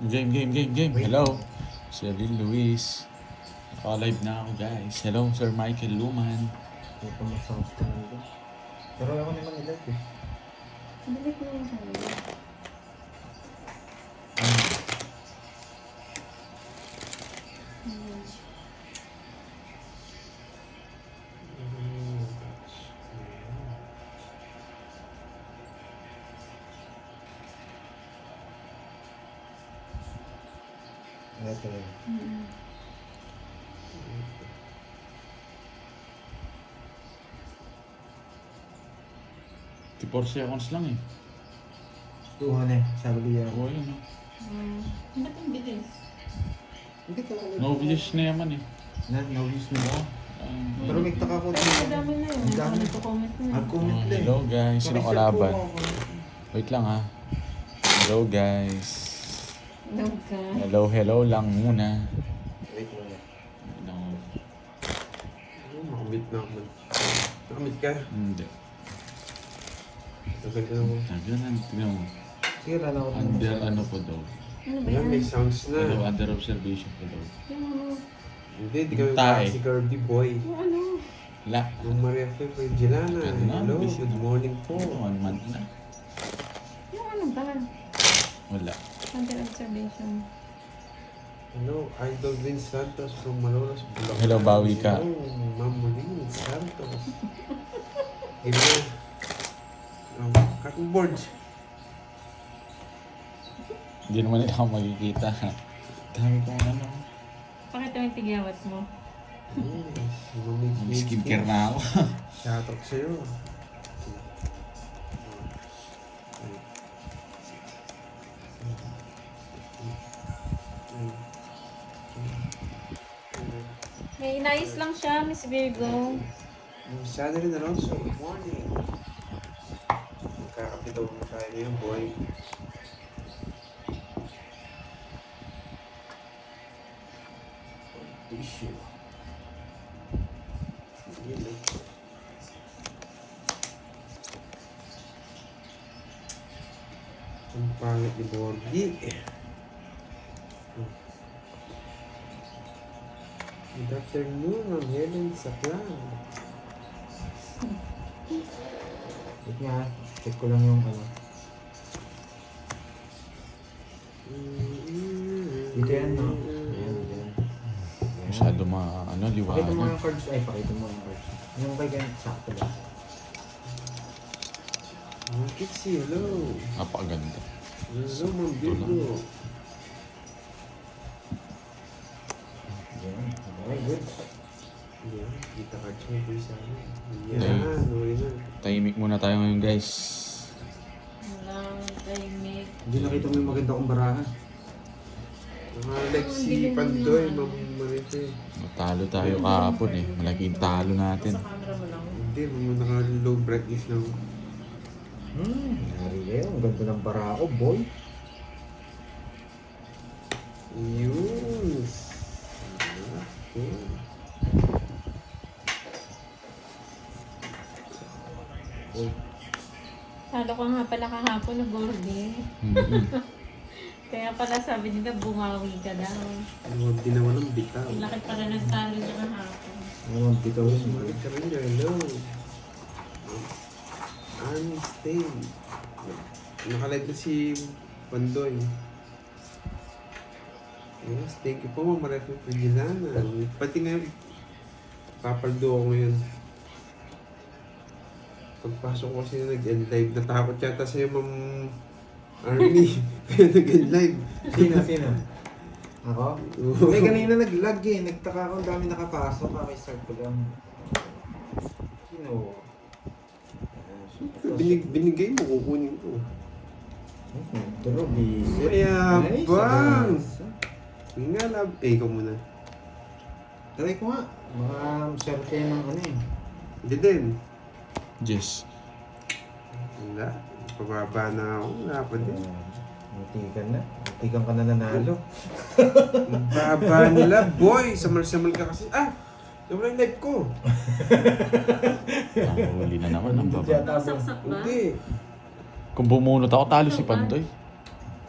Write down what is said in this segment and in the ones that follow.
Game. Hello. Sir Luis. Naka-live na ako, guys. Hello, Sir Michael Luman. Hindi pa masounds ka nandun. Pero ako naman ilag eh. Balik mo yung kanina. Ito rin. 4 seconds lang eh. Tuhan eh, sabi niya. Oo, yun. No? Ba't ang bilis? Hindi ka alam. No views na yaman eh. No-views na ba? Pero Um, nagtaka ko Pero ang dami na yun. Ang dami. Nagko-comment na yun. Nag-comment lang. hello, guys. Sino Pareserve kalaban? po ako. Wait lang ha. Hello, guys. Love ka. Hello lang muna. Wait muna. No, Makamit na ako. Makamit ka. hindi. Tagal ka na. Tagalan, tignan mo. Sige, wala na ako. Under ano po daw. Ano ba Ayan, yan? may sounds na. Hello, under observation po daw. Yung ano? Hindi, di kami Tae. si Kirby Boy. Yung ano? La. Yung Maria Fe Virgilana. Ganun na, Hello, busy. good morning po. 1 month na. Yung ano ba? Wala. Under observation. Hello, Idol Vince Santos from Malolos, Bulacan. Hello, bawi ka. Hello, Ma'am Molina Santos. Hello. Cutting boards. Hindi naman nila ako makikita. Dami kong ano. Pakita mo yung tigyawat mo. Yes, Ma'am Skincare na ako. Shoutout sa'yo. May inayos lang siya, Miss Virgo. Shannon Alonso, good morning. Magkakapitaw na tayo ngayon, boy. Issue. Yun eh. Ang pangit ni Borgie. Good afternoon, Ma'am Helen Saklan. Wait nga, check ko lang yung ano. Dito yan, no? Ayan, dito yan. Masyado ano, Pakita mo liwanag. yung cards. Ay, pakita mo yung cards. Yung kay ganyan, sakto lang. Ma'am Kitsy, hello. Napakaganda. Hello, Ma'am Virgo. Ayan, okay, good. Yan, kita cards mo po sa amin. Okay. Yan, okay na. Tahimik muna tayo ngayon, guys. Walang tahimik. Hindi nakita mo yung maganda kong barahan. Mga like si Pandoy, Ma'am Marife. Natalo tayo kahapon eh. Malaking talo natin. Sa camera mo lang. Hindi, mga naka-low brightness lang. Nari eh, ang ganda ng bara ko, boy. Yun. Okay. Boy. Talo ka nga pala kahapon na Gordy. Mm-mm. Kaya pala sabi nila bumawi ka daw. Huwag ginawa ng bitaw. Ang laki pala ng talo niya kahapon. Ano, dito rin, boy. Bakit ka rin dyan? Hello. Unstay. Nakalive na si Pandoy. Yes, thank you po, Ma'am Marife Virgilana. Pati ngayon, papaldo ako ngayon. Pagpasok ko kasi nag-end live, natakot yata sa'yo, Ma'am Army. Kaya nag-end live. Sino? Ako? Hindi, kanina nag-lag eh. Nagtaka ako, ang dami nakapasok. Start ko lang. Sino? Binigay mo, kukunin ko. Pero busy. Mayabang! Yung nga, love. Ikaw muna. Try ko nga. Mga swerte ng ano eh. Hindi din. Yes. Wala. Pababa na ako. Wala pa din. Mutikan na. Mutikan ka na nanalo. Ang baba nila, boy! Samal-samal ka kasi. Ah! Nawala yung live ko. Huli na naman ang baba. Nasaksak ba? Hindi. Kung bumunot ako, talo si Pandoy.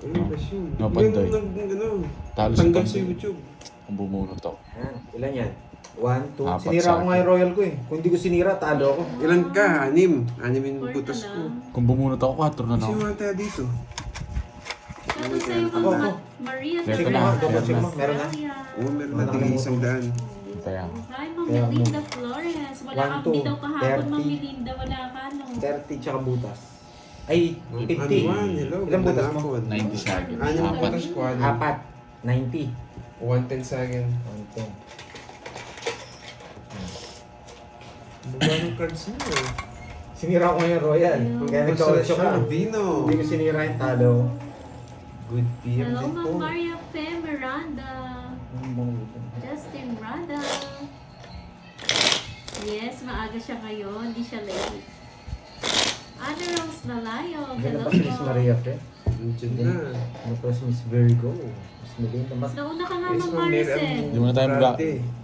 Ano ba yun? No, Pandoy. Ano, Talo si tanggal sa Pandoy. YouTube. Kung bumunot ako. Ayan, ilan yan? 1, 2. Apat Sinira sa ko nga akin. yung royal ko eh. Kung hindi ko sinira, talo ako. Ilan ka? 6. 6 yung 4 butas na ko. lang. Kung bumunot ako, 4 na Kasi lang. mga tayo dito. Shoutout sa'yo, Ako, Ma'am ako. Maria Check Check ko mo na, nga, meron double check na. mo. Meron na. Oo, meron Wala natin ka isang daan. Kaya, Hi, Ma'am Kaya mo. Melinda Flores. Wala 1, kang 2, bitaw kahapon, Ma'am 30. Melinda. Wala ka, no? 30 tsaka butas. Ay, Ano 50. man, hello. Ilang butas mo? 90 sa akin. Ano yung 4. butas ko? Apat. 90. 110 sa akin. 110. Baba ng cards mo. Sinira ko yung royal. Kaya nagka-8 ka. Dino. Hindi ko sinira yung talo. Good PM Hello, din po. Ma'am Maria Fe Miranda. Justin Rada. Yes, maaga siya ngayon. Hindi siya late. Ana Rose Nalayo. Ganda Hello pa si Miss po. Maria, Fe. Nandiyan na. Ano pa si Miss Virgo? Miss Melinda. Mas Nauna ka nga, Yes, Ma'am Ma'am Mary, Maricel. Hindi muna tayo mga...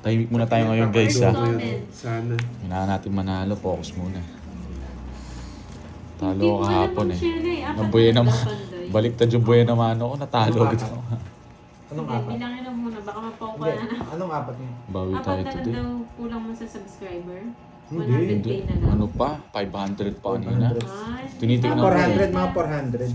Tahimik muna tayo ngayon guys ha. Comment. Sana. Kailangan natin manalo. Focus muna. Talo Hindi ako mo alam kahapon ang eh. Shere. Apat Nabuya na naman. Pandoy. Baliktad yung buya naman ako. Natalo Anong agad apat? ako. Anong Hindi, apat? bilangin mo muna. Baka mapaw ka Hindi. na. Anong apat niya? Bawi Apat tayo na lang today. daw kulang mo sa subscriber. Hindi. 100k Hindi. na lang. Ano pa? 500 pa kanina. 500. Ay, Tinitingnan tama ko. 400, na. mga 400.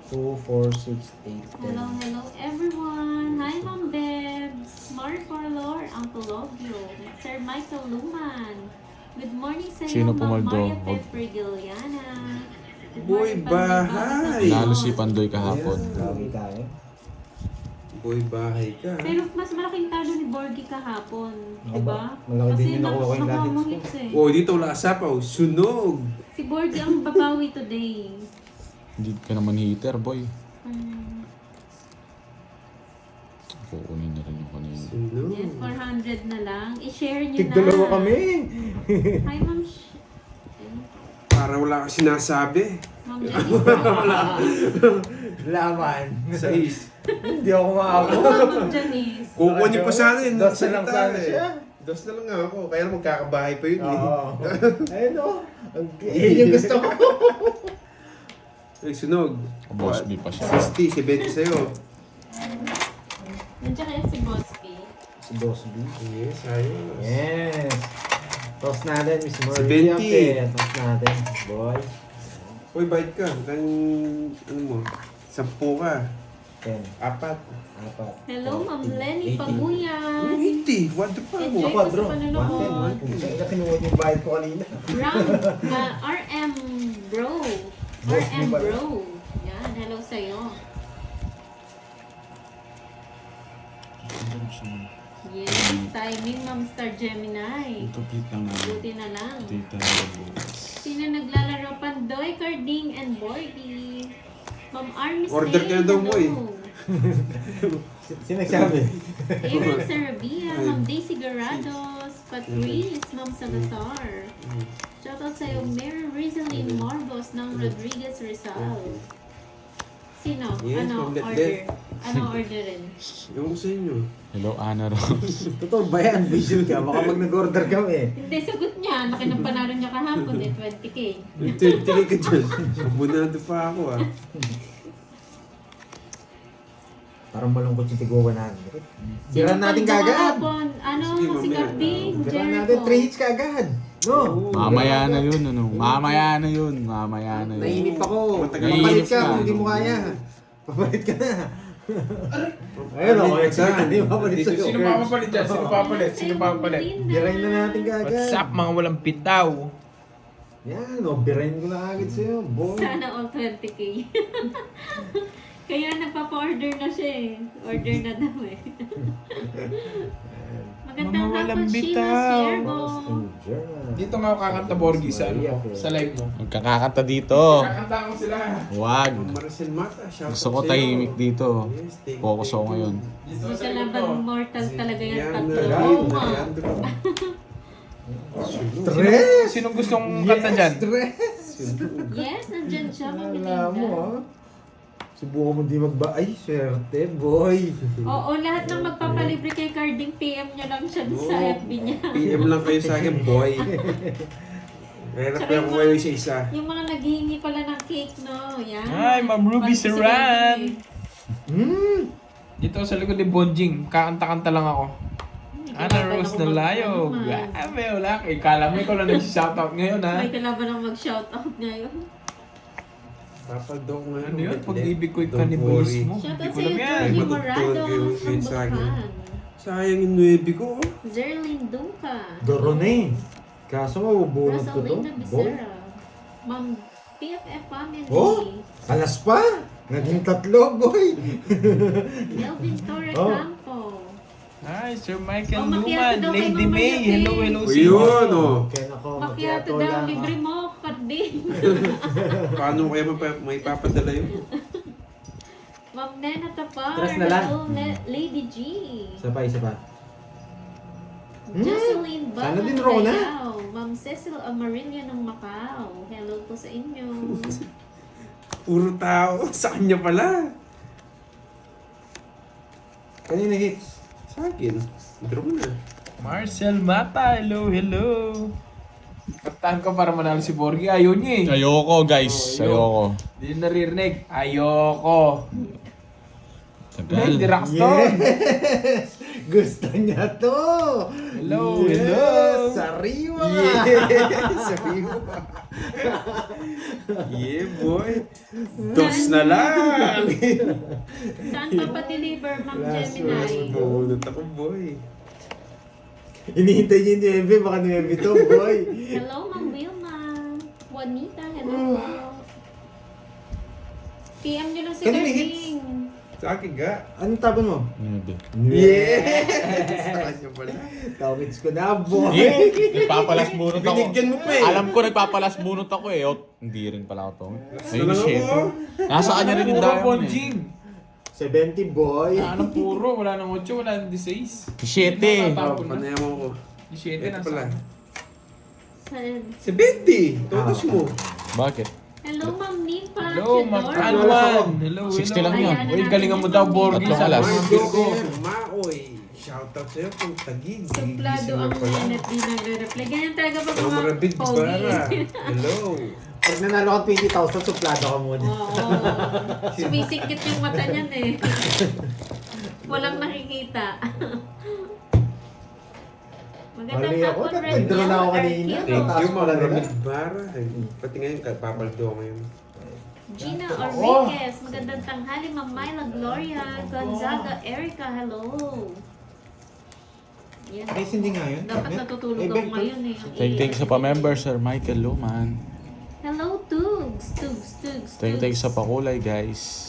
2, 4, 6, 8, 10. Hello, hello everyone! Hi, Ma'am Bebs! Mark Forlor, Uncle Logio, Sir Michael Luman. Good morning sa Sino iyo, Ma'am pumaldo? Maria Wag- Pepper Giliana. Good Boy, morning, Pandoy bahay! Bagos. Nalo si Pandoy kahapon. Lagi tayo. Boy, bahay ka. Pero mas malaking talo ni Borgie kahapon, di ba? Malaki din yung nakuha ko yung nuggets ko. nakamunits eh. Oh, dito wala sapaw. Sunog. Si Borgie ang babawi today. Hindi ka naman hitter boy. Hmm. Kukunin na rin yung kanina. Sunog. Yes, 400 na lang. I-share nyo na. Tig-dalawa kami. Hi, Ma'am Para wala ka sinasabi. Ma'am Janice. Laman. Sais. Hindi ako maabot. Ma'am Janice. Kukunin pa sana yun. Dos na lang sana siya. Dos na lang nga ako. Kaya magkakabahay pa yun eh. Oo. Ayun o. Yun yung gusto ko. Ay, sunog. Boss B pa siya. 60, 70 sa'yo. Nandiyan kaya si Boss P. Si Boss B. Yes, ayos. Yes. Toss natin, Miss Si Maria. Benti. Toss natin, boy. Uy, bait ka. Ano mo? 10 ka. 10. 4. Apat. Hello, Ma'am Lenny 80. Paguyan. 80. What the fuck? Enjoy Ako, ko sa bro. panonood. 110. Nakinuha yung bayad ko kanina. RM Bro. Boss RM mo pala. Bro. Yan, hello sa'yo. Yes, timing, Ma'am Star Gemini. Complete lang namin. Buti na lang. Data. Sino naglalaro? Pandoy, Carding, and Borgie. Ma'am Army Order ka na daw mo eh. Sino nagsabi? Aaron Sarabia, Ma'am Daisy Garados, Patrice, Ma'am Salazar. Shoutout sa'yo, Mary Rizalyn Marbos ng Rodriguez Rizal. Sino? Yes, Ano Ma'am Let order? Ano orderin? Ewan ko sa inyo. Hello, Ana Rose. Totoo ba yan? Vision ka. Baka pag nag-order kami. Hindi, sagot niya. Laki ng panalo niya kahapon eh, 20k. 20 ka dyan. Abunado pa ako ah. Parang malungkot yung tigwa 100. Sino Biran natin paldo kagad. kahapon? Ano, Sige, si mamaya. Carding, Biran natin Jericho. 3 hits kagad. No? Oo. Mamaya na yun, ano? Mamaya na yun. Mamaya na yun. Nainip ako. Matagal Papalit ka ka. kung hindi mo kaya. Papalit ka na. Ayun ako, excited. Hindi papalit sa'yo. Sino papapalit dyan? Sino papapalit? Sino papapalit? Birain na natin kagad. What's up mga walang pitaw? Yan, o, birain ko na agad sa'yo. Boy. Sana all 20k. Kaya nagpapa-order na siya eh. Order na daw eh. Magandang Mga walang hapon, Sheila bitaw. Siervo. Dito nga ako kakanta Borgie sa, ano, sa live mo. Magkakakanta dito. Kakanta ko sila. Wag. Maricel Mata. shout Gusto out ko sa'yo. tahimik dito. Yes, thank you, Focus ako thank you. ngayon. Dito May sa kalaban live mortal talaga yan Yan, tatlo. Yan, Oo nga. Leandro. Stress! Sinong gustong kanta dyan? Stress! Yes, nandyan siya, Ma'am Alam mo, Belinda. ha? Subukan mo di magba... Ay, swerte, boy! Oo, lahat ng magpapalibre kay Carding, PM nyo lang siya sa Oo. FB niya. PM lang kayo sa akin, boy. Hirap Tsaka lang yung ko mga- kayo isa-isa. Yung mga naghihingi pala ng cake, no? Yan. Hi, Ma'am Ruby Parang Saran. si Dito sa likod ni Bonjing, kakanta-kanta lang ako. Ana Rose na layo. Grabe, wala. Kala mo ikaw lang nag-shoutout ngayon, ha? May kalaban ang mag-shoutout ngayon. Papaldok ngayon. Ano yun? Pag-ibig ko'y Don't kanibalismo. Shoutout Hindi ko sa'yo, alam yan. Georgie Matutunan Morado kayo ng ngayon sa akin. Bulacan. Sayang yung 9 ko. Zerlyn Dunca. Doro na eh. Kaso mabubunod ko to. Rosalina Becerra. Ma'am PFF Family. Oh! Alas pa! Naging 3, boy! Melvin Torre Oh. Campo. Hi, Sir Michael Oh, macchiato Luman. daw kay Lady Mama May. Malaki. Hello, hello, O sir. yun, oh. Okay, nako. Macchiato daw, libre mo, kadin. Paano kaya may papadala yun? Ma'am Nena Tapar. Tres na lang. Hello, Lady G. Isa pa. Jocelyn Bala. Sana din Rona. Callao. Ma'am Cecil Amarillo ng Macau. Hello po sa inyo. Puro tao. Sa kanya pala. Kanina hits. Sa akin. Draw na. Marcel Mata. Hello, hello. Kantahan ka para manalo si Borgie. Ayaw niya eh. Ayoko guys, ayoko. Hindi naririnig. Ayoko. Hey, Tagal. di Rockstar. Yes! Gusto niya to! Hello, yes! hello. Sariwa! Yeah! Sabi mo. Yeah, boy. Dos na lang. Saan pa pa-deliver, Ma'am Gemini? Bunot ako, boy. Hinihintay niya yung 9, baka 9 to, boy. Hello, Ma'am Wilma. Juanita, hello po. PM nyo lang si Kanina Darling. Sa akin ga. Anong taban mo? Nuebe. Yeah! Sa kanya pala. Tawits ko na, boy. Nagpapalas bunot ako. Binigyan mo pa eh. Alam ko nagpapalas bunot ako eh. O, hindi rin pala ako to. Ayun, lang shit. ako. Nasa kanya rin yung Puro diamond eh. Bonjing. 70, boy. Ano puro? Wala nang 8, wala nang 16. 7. Oh, panayaman ko. 17 Ito na pala. Sa- 70! Totos mo. Bakit? Hello, Ma'am Nipa. Hello, Chidora. Ma'am Hello, 60 lang yan. Uy, galingan mo daw, Borgie. Tatlong Sa alas. Ay, mga ko. Maoy. Shoutout sa'yo kung tagig. Suplado ang minute di nagre-reply. Ganyan talaga pag Ang mga marabig pogi. bara. Hello. Pag nanalo ka 20,000, suplado ka muna. Oo. Sumisikit yung mata niyan eh. Walang nakikita. Magandang Mali ako, hapon, nag-draw na ako kanina. Arquero. Thank Taas you, pala nila. marabig bara. Pati ngayon, papaldo ako ngayon. Gina Enriquez. Magandang tanghali, Ma'am Myla Gloria. Gonzaga Erica, hello. Yan. Guys, hindi nga yun. Dapat natutulog Eh, ako Ben, ngayon eh. Ang Thank sa pa-member, Sir Michael Luman. Hello, Tugs. Tugs. Thank sa pakulay, guys.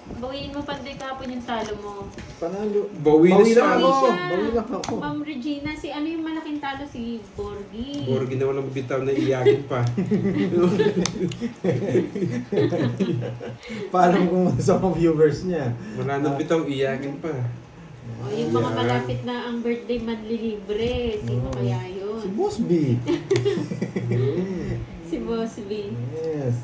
Bawiin mo pa din kapon yung talo mo. Panalo. Bawi na siya. lang ako. siya. Bawi lang ako. Ma'am Regina, si ano yung malaking talo? Si Borgie. Borgi na walang bitaw na iyakin pa. Parang kung sa mga viewers niya. Wala nang bitaw, iyakin pa. O, yung mga malapit na ang birthday manlilibre. Sino kaya Si yun? Boss B. Si Boss B. Yes.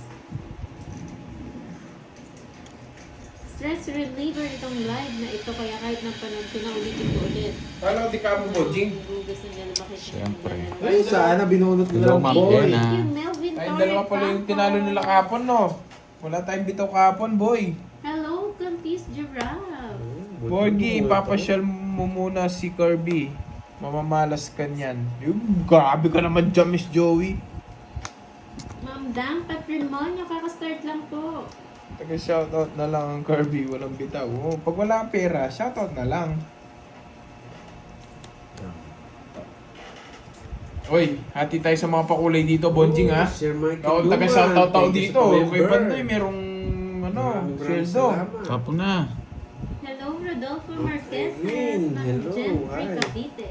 Stress reliever itong live na ito. Kaya kahit napanood ko na, ulitin ko ulit. Paano di ka mo, Bonjing? Gugas na nila bakit Siyempre. Ay, sana binunot mo Hello, lang, Ma'am boy. Jenna. Thank you, Melvin Tayong Torre dalawa pala yung Campo. tinalo nila kahapon, no? Wala tayong bitaw kahapon, boy. Hello, Confused Giraffe. Borgie, papasyal mo muna si Kirby. Mamamalas ka niyan. Yung, grabe ka naman dyan, Miss Joey. Ma'am Dang Patrimonio, kakastart lang po. Taga-shoutout na lang ang Kirby, walang bitaw. Oh, pag wala kang pera, shoutout na lang. Oy, hati tayo sa mga pakulay dito, Bonjing, ha? Sir Michael Ako Luman. taga-shoutout tao Thank you dito. sa Kay member. Bandoy, merong, Maraming sweldo. salamat. Kapo na. Hello, Rodolfo Marquez Edwin, ng hello, Gentry hi. Cavite.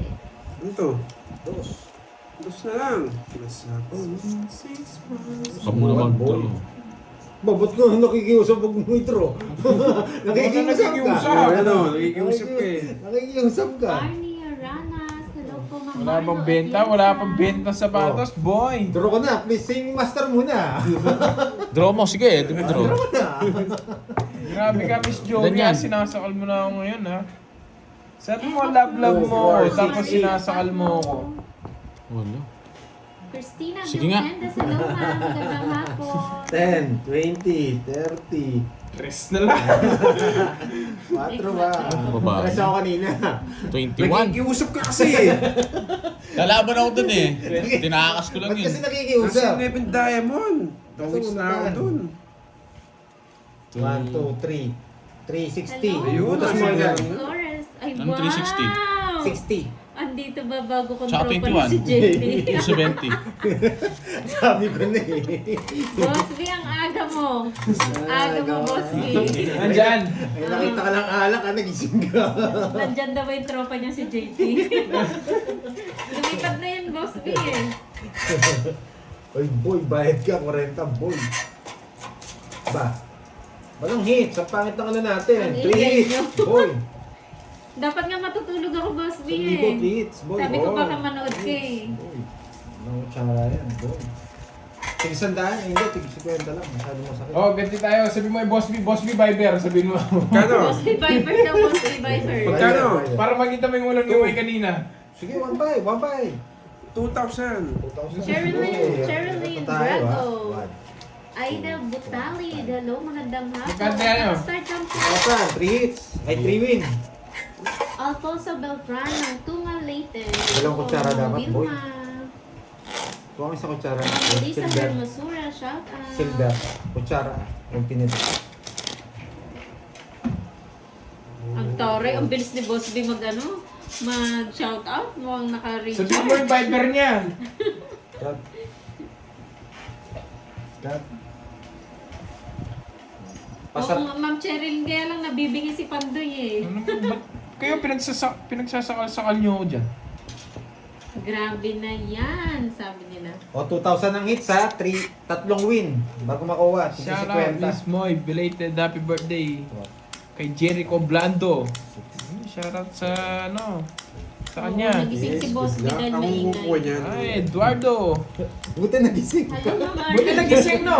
Ano to? Dos. Dos na lang. Pinasapon. Kapo naman to. Ba, ba't ka nakikiusap pag withdraw? Nakikiusap ka. nakikiusap. Ano? Nakikiusap ka eh. Nakikiusap ka. Barney Aranas, hello po, Ma'am Wala Marlo pang benta, Atienza. wala pang benta sa sapatos, boy. Draw ka na. Please, sing master muna. Draw mo, sige. Draw. Draw ka na. Grabe ka, Miss Joey, Ganyan. sinasakal mo na ako ngayon, ha? Sabi mo, love mo ako, tapos sinasakal mo ako. Wala. Christina Sige nga. Mendez, hello ma'am. Magandang hapon. 10, 20, 30. Tres na lang. 4 ba? Babae. Tres ako kanina. 21. Nakikiusap ka kasi. Lalaban ako dun eh. Tinakas ko lang Ba't yun. kasi Nasa nakikiusap? 11 Diamond. Tawis na ako dun. 1, 2, 3. 360. Ayun, Butas mo ayun. yan. Flores. Ay, Anong 360? 60. Andito ba bago kong Tsaka tropa ni si 21. JP? 270. Sabi ko na eh. Boss B, ang aga mo. Ang aga mo, Boss B. Nandyan. Ay, nakita ka lang alak, nagising ka. Nandyan daw ba yung tropa niya si JP? Lumipad na yun, Boss B eh. Oy boy, bayad ka, 40 boy. Ba? Walang hits, ang pangit ng ano natin. Ang 3 ingay hits, nyo. boy. Dapat nga matutulog ako, Boss B Libot eh. hits, boy. Sabi ko Oh, baka manood ka eh. boy. Anong tsara yan, boy. Tig 100, hindi, tig 50 lang. Masyado masakit. Oh, ganti tayo. Sabi mo Boss B Viber. Sabihin mo. Kano? Boss B Viper daw, Boss B Viper. Magkano? Para makita mo yung ulang gamay kanina. Sige, 1 buy, 1 buy. 2,000. 2,000. Sherilyn Tayo, Brago. ah. Aida Butali, hello, magandang hapon. Magkano yan? Start lang po. 1,000, 3 hits. Ay, 3 win. Alfonso Beltrano, Tunga Leyte. Dalawang kutsara dapat, boy. Vilma. Kuha ko sa kutsara. Lisa Silver. Hermosura, shout out. Silver. Kutsara. Yung pinito. Ang taray, ang bilis ni Boss B mag-shout out. Mukhang naka-reach Sabihin mo yung Viber niya. Cut. Cut. Pasat. Oo, Ma'am Cheryl, kaya lang nabibigay si Pandoy eh. Ano ba? Ba't kayo pinagsasakal-sakal nyo ako dyan? Grabe na yan, sabi nila. O, 2,000 ang hits ha. 3 win. Bago makuha. Shout out, Miss 50. Moy. Belated happy birthday. Kay Jericho Blando. Shout out sa sa kanya. Oo, nagising si Boss B dahil Ang kukuha maingay. niyan. Ay, Eduardo. Buti nagising. Hello, Ma'am Buti Arlene. nagising, no?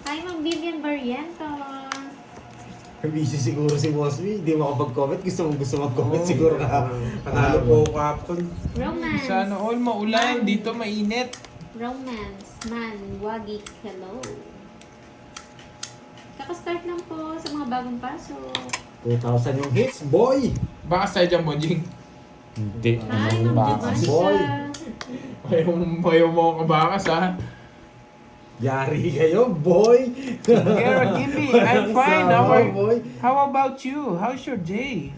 Hi, Ma'am Vivian Barrientos. Busy siguro si Boss B. Hindi makapag-comment. Gusto mag-comment siguro ka. Panalo po ako kapon. Romance. Sana all maulan. Dito mainit. Romance. Man, Wagi, hello. Kaka-start lang po sa mga bagong pasok. 2,000 yung hits, boy! Baka sa dyan, Bonjing. Hindi. Hi, Ano Ma'am ba? Boy. Javansha. Ayaw mo kabakas, ha? Yari kayo, boy! Kara, Gibby, I'm fine. Sama, boy? How about you? How's your day?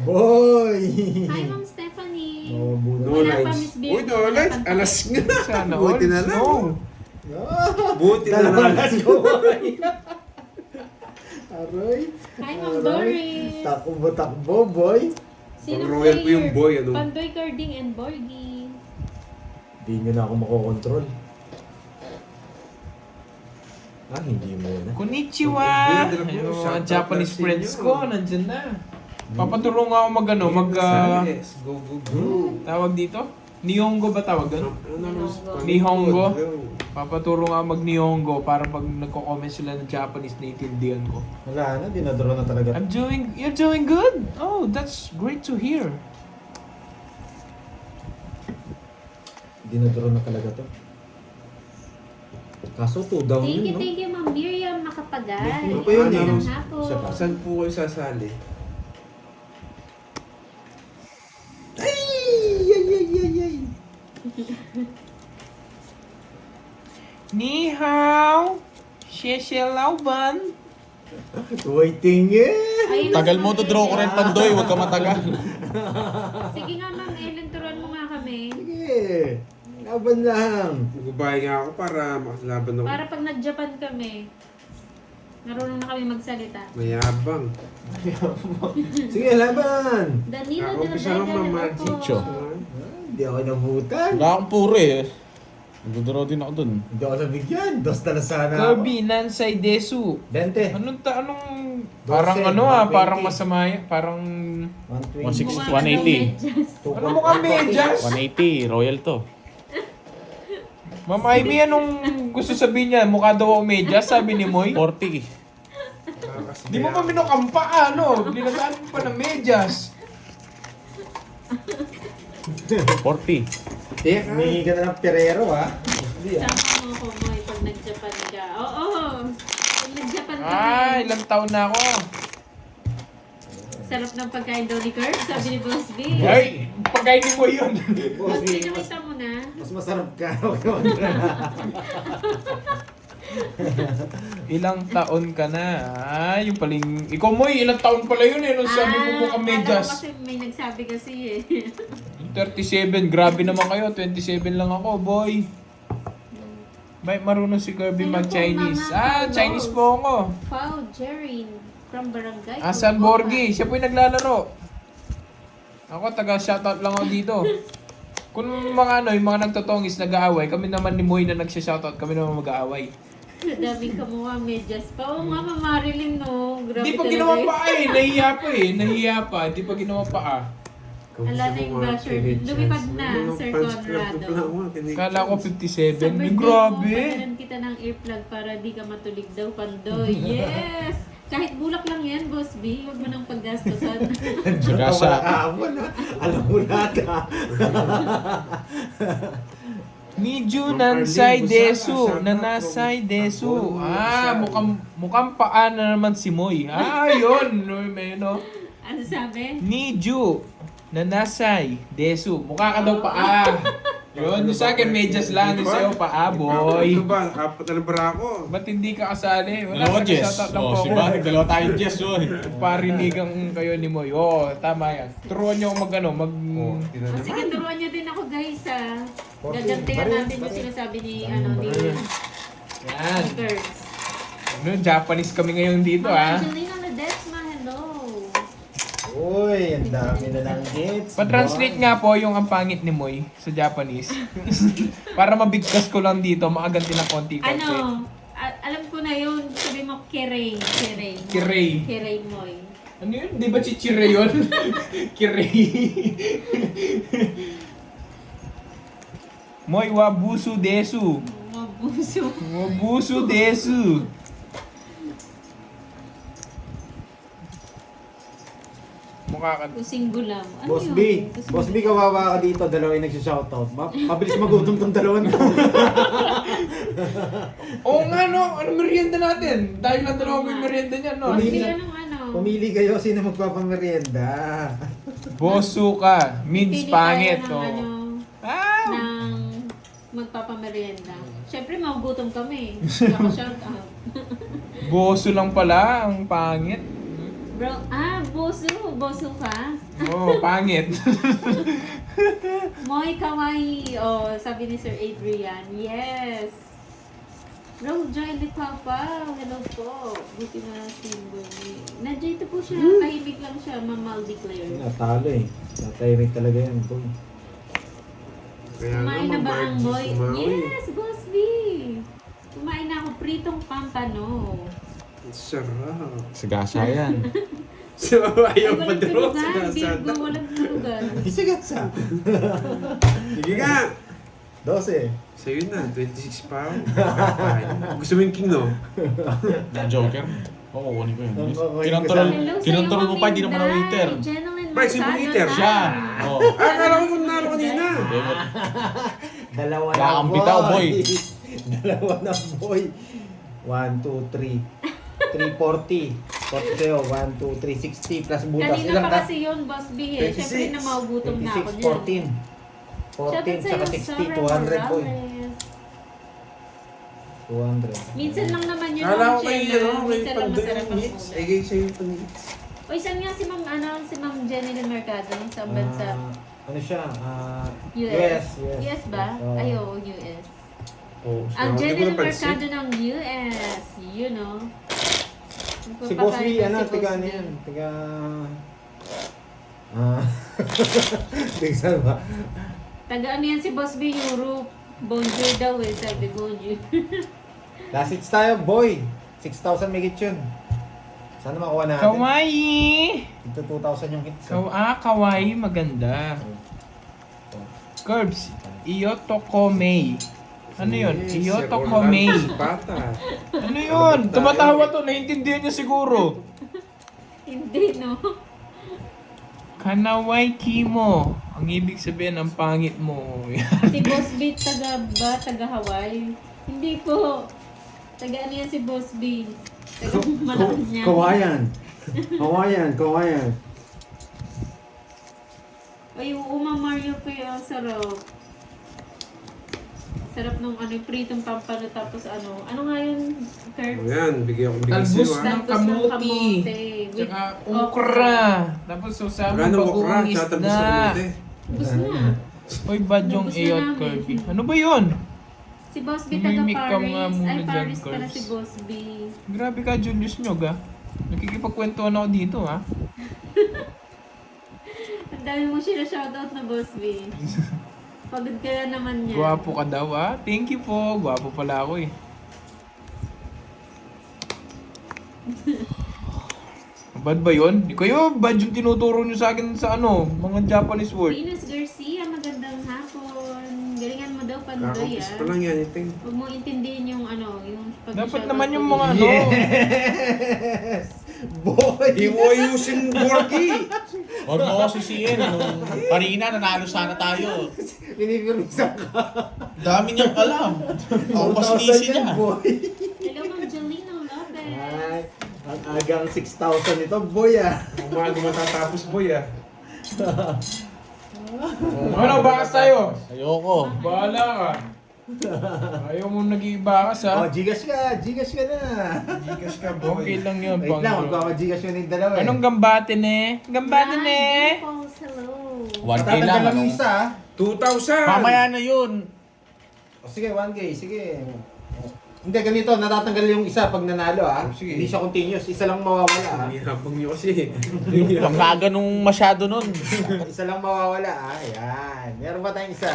Boy! Hi, Ma'am Stephanie. Oh, No Wala pa, lights. Miss Beard. Uy, no lights. Alas nga. Sana all Buti na lang. snow. Buti na Dalawa lang. na boy! Aroy! Hi, Ma'am Doris. Takbo, boy! Sino Pang royal po yung boy, ano? Pandoy Carding and Borgie. Hindi nyo na ako makokontrol. Hindi mo na. Konnichiwa! Hindi, hindi, Yung shout mga out Japanese lang sa friends inyo. ko, nandyan na. Papaturo nga ako Yes, go, go, go. tawag dito? Nihongo ba tawag doon? Nihongo. Nihongo? Papaturo nga mag-Nihongo para pag nagko-comment sila ng Japanese, naiintindihan ko. Wala na, dinadro na talaga. You're doing good? Oh, that's great to hear. Dinadro na talaga to. Kaso 2 down yun, no? Thank you, Ma'am Miriam Makapagay. Ano pa yun, Magandang eh? hapon. Isa pa. Saan po kayo sasali? Ni hao! Xie lauban! Waiting eh! Ayun, Tagal si mo Ma'am to draw ko rin Ellen. Pandoy. Huwag ka matagal. Sige nga, Ma'am Ellen, turuan mo nga kami. Sige, laban lang. Magbabahay nga ako para makalaban ako. Para pag nag-Japan kami, marunong na kami magsalita. Mayabang. Sige, laban! Danilo Ako, de la umpisa Vega, lang, Ma'am hello Margie. po. Chicho. Hindi ako nabutan. Wala akong pure eh. Nagdodraw din ako dun. Hindi ako nabigyan. 2 na sana ako. Kirby, Nansay Desu. 20. Anong Dose, parang parang 120. masama yan. Parang 120. 160. Mukha ka daw 180. medyas. ano mo kami, Jazz? 180. Royal to. Ma'am Ivy, anong gusto sabihin niya? Mukha daw ako medyas, sabi ni Moy. 40. Di mo pa minukampa, ano? Binagaan mo pa ng medyas. 40. Humingi ka na ng perero, ha? Hindi, ah. Sama mo ko mo pag nag-Japan ka. Oo. Pag nag-Japan ka. Ilang taon na ako. Sarap ng pagkain daw ni Kurt, sabi ni Boss B. Ay, pagkainin mo yun. Boss B, Boss, nakita mo na. mas masarap ka. Huwag ka mag-alala. Ilang taon ka na? Yung paling... Ikaw mo, ilang taon pala yun eh. Nung sabi mo mukhang akala ko medyas. kasi may nagsabi kasi eh. 37, grabe naman kayo. 27 lang ako, boy. May marunong si Kirby Hello po, mag-Chinese. mga Chinese kalos. po ako. Wow, Jerry from Barangay. San Culcoa. Borgi, siya po yung naglalaro. Ako, taga-shoutout lang ako dito. Kung mga ano, yung mga nagtotongis, nag-aaway, kami naman ni Moy na nagsya-shoutout, kami naman mag-aaway. Daming kamuha, medyas pa. Oo nga, Marilyn, no. Grabe Hindi pa talaga ginawa yun. pa nahiya pa nahiya pa, hindi pa ginawa pa Ala na yung basher. Lumipad na, Sir Conrado. Kala ko 57, Sa birthday grabe. mo, padalan kita ng earplug para di ka matulig daw, Pandoy. Yes! Kahit bulak lang yan, Boss B. Huwag mo nang paggastosan. Sagasa. Kahapon, ha? Alam mo lahat, ha? Medyo Ma'am nansay Arlene, desu, Busaka, nanasay Shoutout desu. from Apple, Mukhang paan na naman si Moy. Yun. May no. Ano sabi? Niju, nanasay desu. Mukha ka daw paa. Yun, yung sa akin medyas lang, yung sa'yo paa, boy. Ano ba? Apat na barako. Ba't hindi ka kasali? Dalawa, Jess. shoutout lang po Si ako. Barik, dalawa tayo, Jess, oy. Parinigang kayo ni Moy. Tama yan. Turuan nyo ako mag Sige, turuan nyo din ako, guys, ha. 14. Gagantihan Bari, natin yung bari. sinasabi ni, Bari. Yan. Kurt. Japanese kami ngayon dito, Angelina Ledesma, hello. Uy, ang dami na ng hits. Pa-translate nga po yung ang pangit ni Moy sa Japanese. Para mabigkas ko lang dito, makaganti ng konti. Ano, alam ko na yun. Sabi mo, Kirei. Kirei. Kirei. Kirei Moy. Ano yun? Di ba chichire yun? Kirei. Moy wabusu desu. Mabuso. Wabusu desu. Mukha ka. Kusing gulam. Ano Boss yun? B, Kusing Boss B, kawawa ka dito, dalawa yung nagsishoutout. Mabilis magutom tong dalawan to. Oo nga no, ano merienda natin? Dahil lang dalawa may merienda niyan no. Boss B, Pumili- anong ano? Pumili kayo, sino magpapamerienda? Bosu ka, means Pili pangit. tayo ng, ano, Ah! ng magpapamerienda. Siyempre, magugutom kami. Shout out. Bosu lang pala, ang pangit. Bro, bosu. Bosu ka? Oh, pangit. Moy kawaii. Oh, sabi ni Sir Adrian. Yes. Bro, Joy Lipapa. Hello po. Buti na symbol ni... Nandiyan po siya. Tahimik lang siya. Mamal declare. Natalo eh. Natahimik talaga yan. Boy. Kaya Kumain na ba ang Moy? Sumawi. Yes, Boss B. Kumain na ako pritong pampano. Sarap. Sagasa yan. So, ayaw pa walang draw. tulugan. Sinasada. Virgo, walang tulugan. Isigat sa. Sige nga. 12. Sa'yo na, 26 pa ako. Kakain. Gusto mo yung king, no? Na Joker. Oo, kukunin ko yun. Oo, Kinontrol, Hello sa'yo, kinontrol mo pa, hindi naman Ma'am ang waiter. Inday. Jenilyn Bye, si Mercado waiter. na. Siya. Oo. Akala ko kung nalo kanina. Dalawa Wala na kang bitaw, boy. Dalawa na boy. 1, 2, 3. 340. 40 sa'yo. 1, 2, 3, 60 plus butas. Kanina Ilang pa ka? kasi yun, Boss B eh. Siyempre na maugutom na ako 26, 14. 14 saka 60. 200 boy. 200. Minsan lang naman yun Akala ang ko kayo, Jenna. ano, kayo Minsan lang pang masarap ang hits. Ay, ulam. kayo sa'yo pang hits. O, isan nga si Ma'am Jenilyn Mercado sa bansa. Ano siya? US. US. US ba? Oo. Ay, oo, US. Oh, Ang hindi ko Jenilyn napansin. Mercado ng US. You know. Si Boss B, Nagpapakain ano, si tiga Boss ano B. yan? Tiga... Tiga saan ba? Taga ano yan si Boss B, Europe. Bonjour daw eh, sabi bonjour. Last hits tayo, boy. 6,000 may hit yun. Sana makuha natin. Kawaii! Ito 2,000 yung hits. Kawaii, maganda. Curbs, Iyoto Komei. Ano yun? Si Iyoto Orlando Komei. Zapata. Ano yun? Tumatawa to. Naiintindihan niya siguro. Hindi, no? Kanaway Kimo. Ang ibig sabihin, ang pangit mo. Si Boss B, taga Hawaii? Hindi po. Taga ano yan si Boss B? Taga Malacanang. Kawayan. Kawayan. Ay, Uma Mario po yung sarap. Sarap nung ano, pritong pampano tapos ano. Ano nga yun, Kurt? Ayan, bigyan ko bigas Talbos sa'yo, ha? ng Talbos ng kamuti. with Tsaka okra. Tapos susama Magkano pag okra? uungis Tsaka talbos na. ng kamote. Ubus na. Uy, bad yung Ubus na Iyot namin. Kirby. Ano ba yun? Si Boss B taga Mimik ka Paris. nga muna Ay, dyan, Paris pala Curbs. si Boss B. Grabe ka, Julius Nyog ah. Nakikipagkwentuhan ako dito ha. Ang dami mo siya shoutout na Boss B. Pagod ka na naman niya. Gwapo ka daw ah. Thank you po. Gwapo pala ako eh. Bad ba yun? Di kayo, bad yung tinuturo nyo sa akin sa ano, mga Japanese word. Venus Garcia, magandang hapon. Galingan mo daw, Pandoy Kakapis ah. pa lang yan, iting. Huwag mo intindihin yung ano, yung Dapat pag-shoutout naman ko yung dito. mga ano. Yes! Boy! Di mo ayusin, Borky! Huwag mo ako sisihin. Nung kanina, nanalo sana tayo. Pinipirmisan ka. Dami niyang alam. Ako pa sinisi 2,000 yan, niya. boy. Hello, Ma'am Jolino Lopez. Ay, ang agang 6,000 ito, boy ah. Umaga matatapos, boy, ah. Ano, bakas tayo? Ayoko. Bahala ka. Ayaw mo nag-iibakas Oh, ha. Gcash ka na. Gigas ka, Okay lang yun, Wait lang, pang. magpapag-Gcash yun yung dalawa eh. Anong gambate ne? Gambate ne? Dimples, hello. 1K lang. Matatanggal Ano? yung isa ah. 2,000! Mamaya na yun. O sige, 1K, sige. Hindi, ganito, natatanggal yung isa pag nanalo ah. Oh, sige. Hindi siya continuous, isa lang mawawala ah. Hinihapang niyo kasi. Ang ganong masyado nun. Isa lang mawawala ah. Yan. Meron pa tayong isa.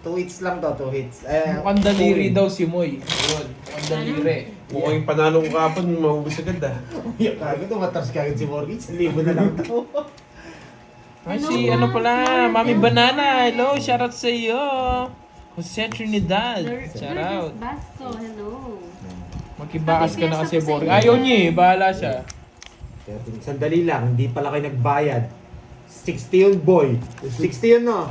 2 hits lang to, 2 hits. Mukhang daliri daw si Moy. Yun, mukhang daliri. Mukhang yung panalo ko kapon, mahubos agad, ah. Uy, kago to, matras ka agad si Morgan. 1,000 na lang to. Ay, Hello, si ano pala, Ma'am. Mami Banana. Hello, shoutout sa iyo. Jose Trinidad. Lourdes Shoutout. Basco, hello. Makibakas ka na kasi, Borg. Ayaw niya eh, bahala siya. Sandali lang, hindi pala kayo nagbayad. 60 yun, boy. 60 yun, no?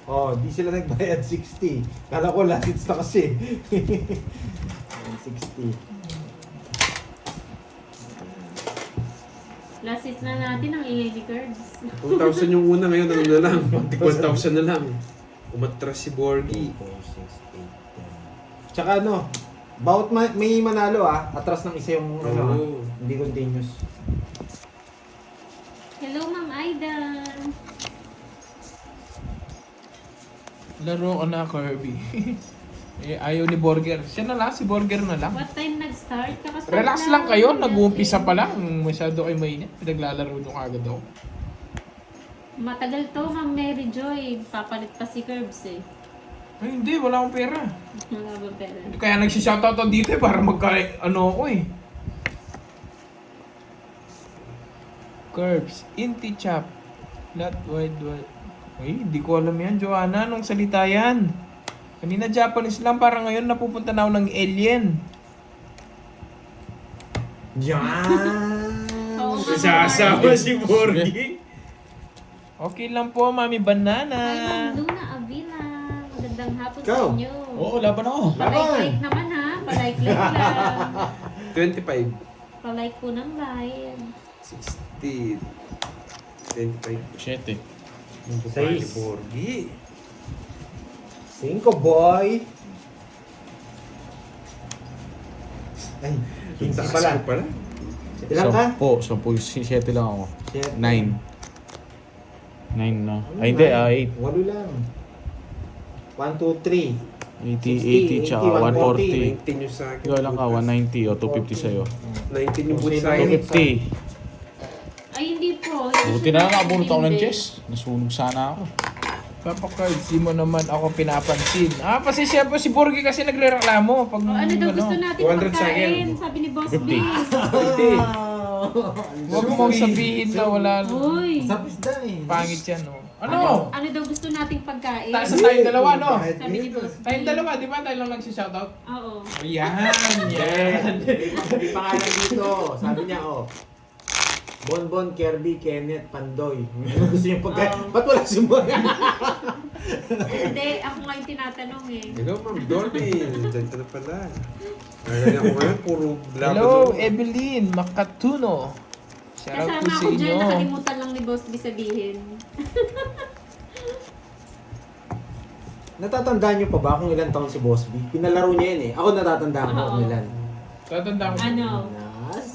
Oh, di sila nagbayad 60. Kala ko last hits na kasi. 60. Last hits na natin ang ingay ni Curbs. 2,000 yung una, ngayon ano na lang. 1,000 na lang. Umatras si Borgy. 4, 6, 8, 10. Tsaka ano, bawat may manalo ah, atras ng isa yung ano, ah, Oo. hindi continuous. Hello, Ma'am Aida. Laro ko na, Kirby. Eh, ayaw ni Borger. Siya na lang, si Borger na lang. What time nag-start? Kakastart Relax lang kayo, nag-uumpisa pa lang. Masyado kayo mainit. Pinaglalaro nyo kagad ako. Matagal to, Ma'am Mary Joy. Papalit pa si Curbs eh. Ay, hindi, wala akong pera. Wala ba pera? Kaya nagsishoutout ako dito eh, para ano ako eh. Curbs, Inti Chop, Not Wide. Ay, hindi ko alam yan, Joanna. Anong salita yan? Kanina Japanese lang, para ngayon napupunta na ako ng alien. Yan! Oo, Ma'am Sasama Mary. si Borgy. Okay lang po, Mami Banana. Hi, Ma'am Luna Avila. Magandang hapon Ikaw. sa inyo. Oo, laban ako. Palike-like naman ha. Palike-like lang. 25. Palike po ng live. 16. 25. 7. Si Borgy. 5, boy! Ay, 15 Taas pala. ko pala. Ilan ka? 7 lang ako. 7. 9 na. Ay, hindi. 8. 8 lang. 1, 2, 3. 80, tsaka 140. 19 yung sa akin. Ikaw lang ka, 190 o 250 sa'yo. 19 yung buti sa akin. 250. Ay, hindi po. Buti na lang abunot ako ng chess. Nasunog sana ako. Papa Cards, di mo naman ako pinapansin. Pasensya po si Borgie kasi nagre-reklamo. Pag, Oh, ano daw gusto natin 200 sa akin. pagkain? Sabi ni Boss B. 50. Huwag mong sabihin na wala. Uy. Sa pisda eh. Pangit yan, oh. Ano? Ano daw gusto nating pagkain? Taas na tayong dalawa, no? Sabi ni Boss B. Tayong dalawa, di ba? Tayo lang nagsi-shoutout. Oo. Oh, yan, yan. May pangalan dito. Sabi niya, oh. Bonbon, Kirby, Kenneth, Pandoy. Gusto niyo pagkain? Oo. Ba't wala si Mon? Hindi, ako nga yung tinatanong eh. Hello, Ma'am Dormin. Diyan ka na pala. Kaya ako ngayon, puro vlog. Hello, Evelyn Makatuno. Shoutout Kasama po sa ako dyan, inyo. nakalimutan lang ni Boss B sabihin. Natatandaan niyo pa ba kung ilang taon si Boss B? Pinalaro niya yan eh. Ako natatandaan ko Oo. kung ilan. Tatandaan ko. Ano?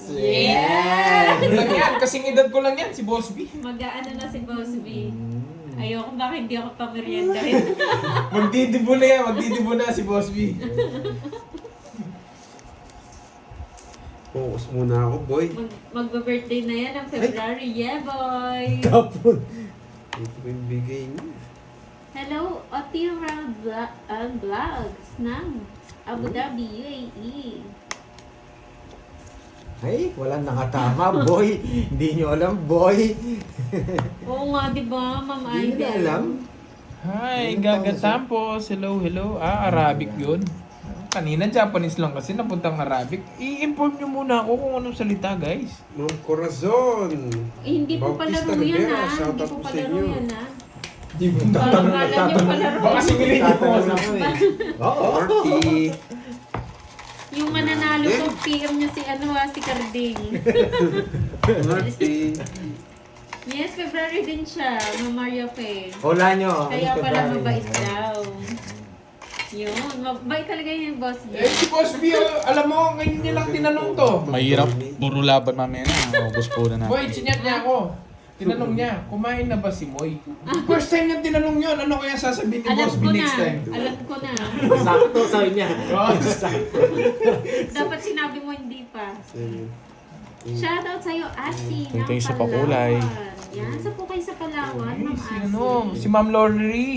Yes! Ano lang yan? Kasing edad ko lang yan, si Boss B. Mag-ano na si Boss B. Mm. Ayoko baka hindi ako pameriendahin. Magdidibo na yan, magdidibo na si Boss B. Focus muna ako, boy. Magbe-birthday na yan ang February. Yeah, boy! Kapon. Ito ko yung bigay niya. Hello, Otira Vlogs ng Abu Dhabi, UAE. Ay, walang nakatama, boy. Hindi niyo alam, boy. Oo nga, di ba, Ma'am Hindi Aiden? nila alam. Hi, Ilang Gaga taon na siya? Tampos. Hello, hello. Arabic yun. Kanina Japanese lang kasi napuntang Arabic. I-inform nyo muna ako kung anong salita, guys. Ma'am Corazon. Eh, hindi po Bautista palaro yan, Rivera, ha? Hindi shoutout po po sa palaro inyo. yan, ha? Di mo Parang kala niyo palaro. Baka singilin niyo po. Tatanong ako eh. Oo. Marty. Yung mananalo ko, PM niyo si si Carding. Marty. Yes, February din siya, Ma'am Maria Fe. Wala nyo. Kaya Ano pala February? mabait daw. Yun, mabait talaga yung Boss B. Eh, si Boss B, alam mo, ngayon niya lang tinanong to. Mahirap, puro laban mamaya na. Ubus po na Boy, natin. chinyat niya ako. Tinanong niya, kumain na ba si Moy? First time niya tinanong yun, ano kaya sasabihin ni Alam Boss B ko na, next time? alam ko na. Sakto sa niya. Dapat sinabi mo hindi pa. Shoutout sa'yo, Asi, ng Thank you sa Palawan. pakulay. Yan, sa po kayo sa Palawan, Ma'am Si, Asi. ano, si Ma'am Lori.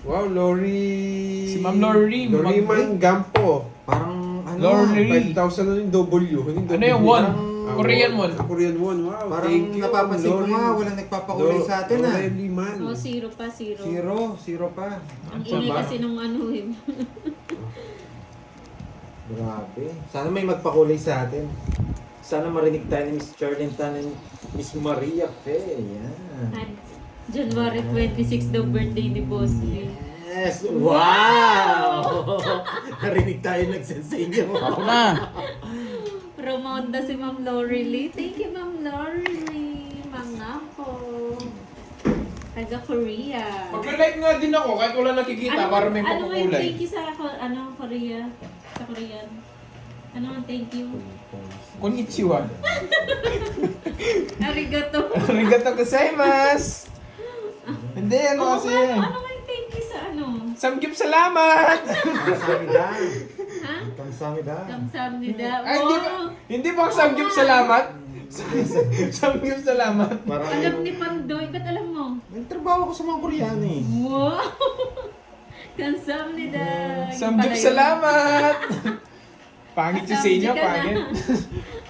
Wow, Lori. Si Ma'am Lori. Loriman Gampo. Parang ano. Lori. 5,000 na yung W. Ano yung one? Korean one. Korean one, wow. Parang Thank you. napapansin ko Lori. nga, walang nagpapakulay sa atin ah. Lori man. Oh, zero pa, zero. Zero pa. Ang ingay kasi nung ano eh. Grabe. Sana may magpakulay sa atin. Sana marinig tayo ni Miss Charlene Tan and Miss Maria Fe. Yan. At January 26 daw birthday ni Boss B. Yes! Wow! Narinig tayo nagsasinyo. Ako na. Romonda si Ma'am Lori Lee. Thank you, Ma'am Lori Lee. Mga po. Taga Korea. Magla-like nga din ako kahit wala nakikita para may ano nga yung papakulay. thank you sa Korea? Sa Korean? Ano ang thank you? Konnichiwa. Arigato. Arigato gozaimasu. Hindi, ano Oo kasi. nga, ano nga yung thank you sa ano? Samgyup salamat! Kamsamida. Ha? Kamsamida. Kamsamnida. Ay, hindi ba samgyup salamat? Samgyup salamat. Parang Alam ni Pandoy. Ba't alam mo? nagtrabaho ko sa mga Koreano eh. Wow! Kamsamnida. Samgyup salamat! Pangit yung sa inyo, Samgyup ka na. pangit.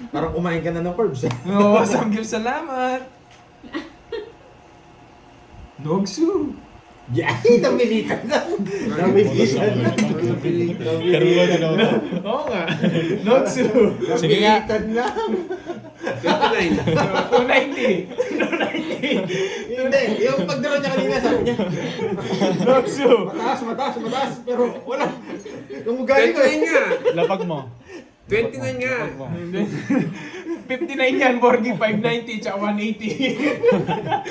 Parang kumain ka na ng carbs. Oo, samgyup salamat! Nogsu! Yeah, namilitan na. Namilitan na. Karulo na daw. Oo nga. Nogsu! Sige nga. Namilitan na. 290! Hindi, yung pagdalo niya kanina sabi niya, Nogsu! mataas. Pero wala. Yung ugali ko 29 eh. nga. Lapag mo. 29 nga. 59 yan, Borgie. 590 tsaka 180.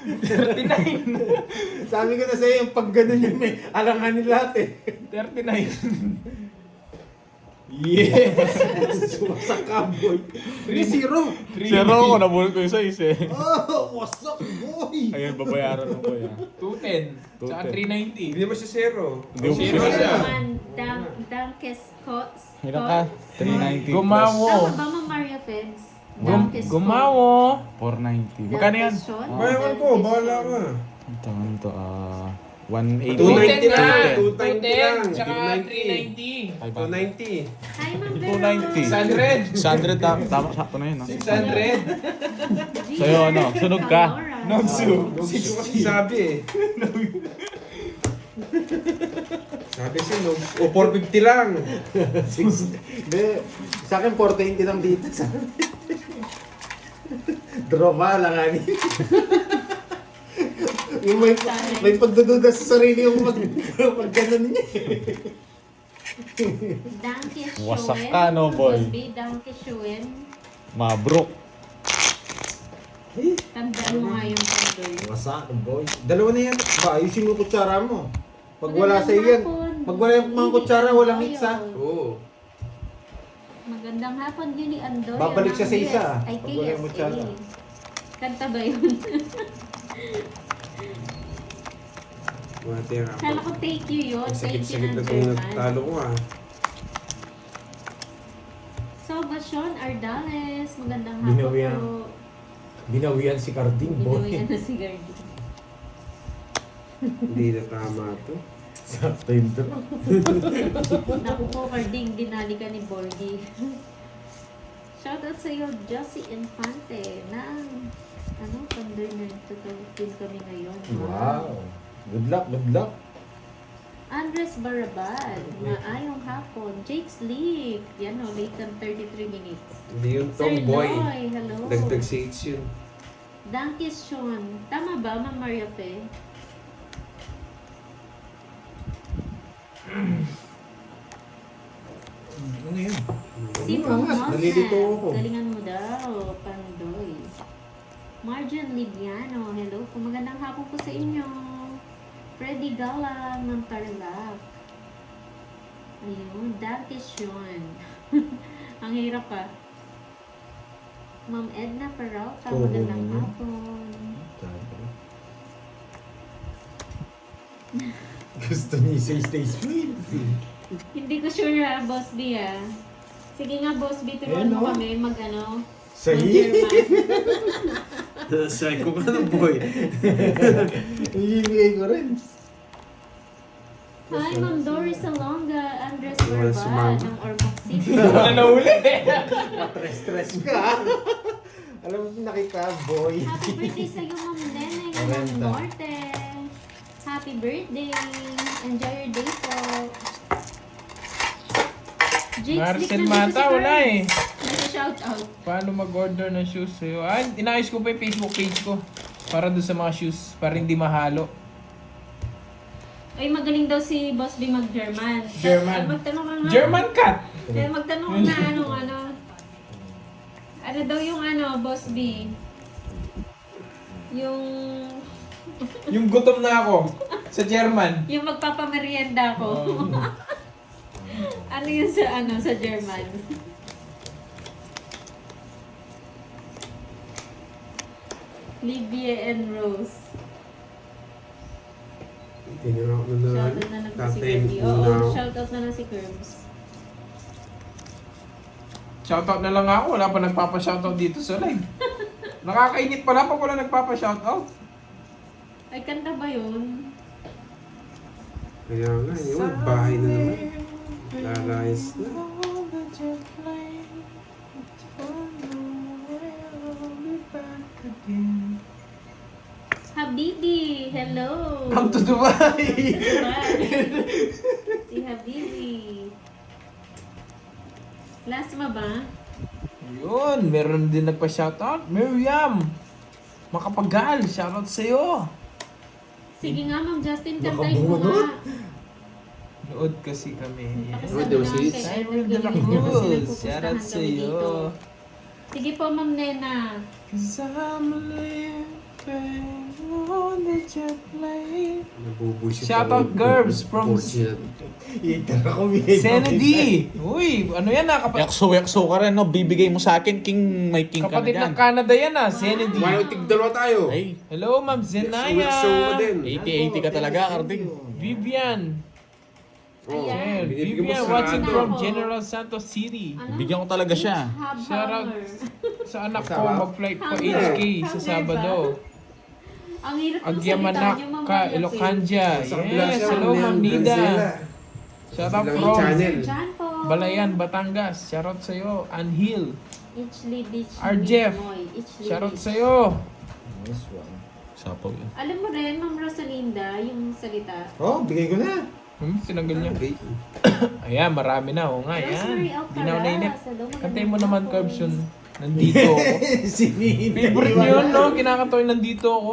39. Sabi ko na sa'yo, yung pag ganun yun may alanganin lahat eh. 39. Yes! Sumasak ka, boy. 3-0. Zero ako, nabulot ko yung size eh. Oh, what's up, boy? Ayun, babayaran mo ko yan. 210. Tsaka 390. Hindi naman siya zero. Hindi mo Zero siya. siya. Dankes Cots. Ilan ka? 390 Gumawo. Tama ba, Ma'am Maria Feds? Dankes Gumawo. 490. Magkano yan? Bayawan ko, bahala ka. Ang tawag nito, 180. 290 na. 290 lang. 210. Tsaka 390. 290. Hi, Ma'am 290. 600. 100 tama sakto na yun, no? 600. Sa'yo, ano, sunog ka? Alora. Nogsu. Nogsu kasi sabi eh. Sabi siya, o 450 lang. Hindi, sa akin 420 lang dito. Sa akin. Draw pa lang ani. Yung may pagdududa sa sarili yung pag ganun niya. Danke Schuen. Wasak ka, no, boy? Bosby, Danke Schuen. Mabrok. Tandaan mo nga yung pandoy. Wasak, boy. Dalawa na yan. Ba, ayusin mo kutsara mo. Pag wala sa yan. Pag wala yung mga kutsara, walang mix ha. Oo. Magandang hapon yun ni Andoy. Babalik siya sa isa, Ay, pag wala yung kutsara. Kanta ba yun? Mati nga. Kala ko take you yun. Take you Sakit-sakit ng na itong German. nagtalo ko ah. Salvacion Ardales. Magandang hapon Binawian. po. Binawian si Carding, boy. Binawian na si Gardy. Hindi na tama to. Sakto yun to. Naku po, Carding. Dinali ka ni Borgie. Shoutout sa iyo, Josie Infante. Ng, Thunder din kami ngayon. Wow. Good luck, good luck. Andres Barabal, maayong hapon. Jake Sleek, yan o, late ng 33 minutes. Hindi yung Sir tomboy. Noy, hello. Dagdag si H yun. Dankis Sean, tama ba, Ma'am Maria Fe? Ano yun? Simon angas, Mosen, nalilito ako. galingan mo daw, Pandoy. Marjan Libiano, hello po, magandang hapon po sa inyo. Freddy Galang ng Tarlac. Ayun, Dankis Sean. Ang hirap pa. Ma'am Edna Peralta, Oo, magandang naman. hapon. Gusto niya stay sweet. Hindi ko sure ha, Boss B ha. Sige nga, Boss B, turuan Ayun, mo no? kami Sa'yo. mag-German. Psycho ka na boy. Ibigay ko rin. Hi, Ma'am Doris Salonga, Andres Wala si Barba, Ma'am. ng Ormoc City. Wala na uli. Stress ka. Alam mo, nakita, boy. Happy birthday sa iyo, Ma'am Neneng ng Maganda. Norte. Happy birthday. Enjoy your day po. Jake Marcel Slick, nandito Mata, si wala Carl. eh. Nasa-shout out. Paano mag-order ng shoes sa'yo? Inayos ko pa yung Facebook page ko. Para doon sa mga shoes. Para hindi mahalo. Ay, magaling daw si Boss B mag-German. German. Magtanong ka nga. German cat! Kaya magtanong ka na ano. Ano daw yung Boss B? Yung Yung gutom na ako. Sa German. yung magpapamerienda ko. Ano yun sa German? Livia and Rose. Tinira ko na Shoutout na lang po si Tatay Kirby. mo na Oo, ako. shoutout na lang si Curbs. Shoutout na lang ako. Wala pa nagpapa-shoutout dito sa live. Nakakainit pala pag wala nagpapa-shoutout. Ay, kanta ba yun? Kaya nga, yun, bahay na naman. Lalayas na. Habibi! Hello! Come to Dubai! Bye! Si Habibi. Last mo ba? Yun, meron din nagpa-shoutout. Miriam! Makapagal, shoutout sa'yo. Sige nga, Ma'am Justin, kantayin mo Nakabunot. nga. Nood kasi kami. Oh, there was it. Cyril de la Cruz, shoutout sa'yo. Sige po, Ma'am Nena. Cause I'm living on the jet plane. Nabubuisit Shoutout, Gerbs, from Itara ko, Senedy. Uy, ano yan ah? Yakso ka rin, no? Bibigay mo sa akin, may king ka na Kapatid dyan. ng Canada yan ah, Senedy. Wala, tigdalawa tayo. Ay, Hello, Ma'am Zenaya. Show mo din. 80-80 ka talaga, Carding. Vivian. Oh, Ayan. binibigyan mo Vivian sa watching ano. from General Santos City. Bigyan ko talaga siya. Shoutout sa anak ko, Sarap. mag-flight ko Hunger. HK sa Hunger Sabado. Ang hirap ng Agyamanak salita niyo, Ma'am ka, Maria Fe. Ilocanja. Sa kabila Yes, siya, hello Ma'am Ma'am Nida. Graciela. Shoutout Silang from channel. Jan po. Balayan, Batangas. Shoutout sa'yo, Anhil. Ichli Beach. Jeff. Moy. Ichli Shoutout Beach. sa'yo. Nice one. Sapaw yan. Alam mo rin, Ma'am Rosalinda, yung salita. Oh, bigay ko na. Tinanggal niya. Okay. Ayan, marami na. Oo nga, Rosemary yan. Di na ako nainip. Alcaraz. Hello, Kantay mo magandang naman, hapon. Curbs, yun. Nandito ako. Si Nina. Favorite niyo yun, no? Kinakanta ko yung nandito ako.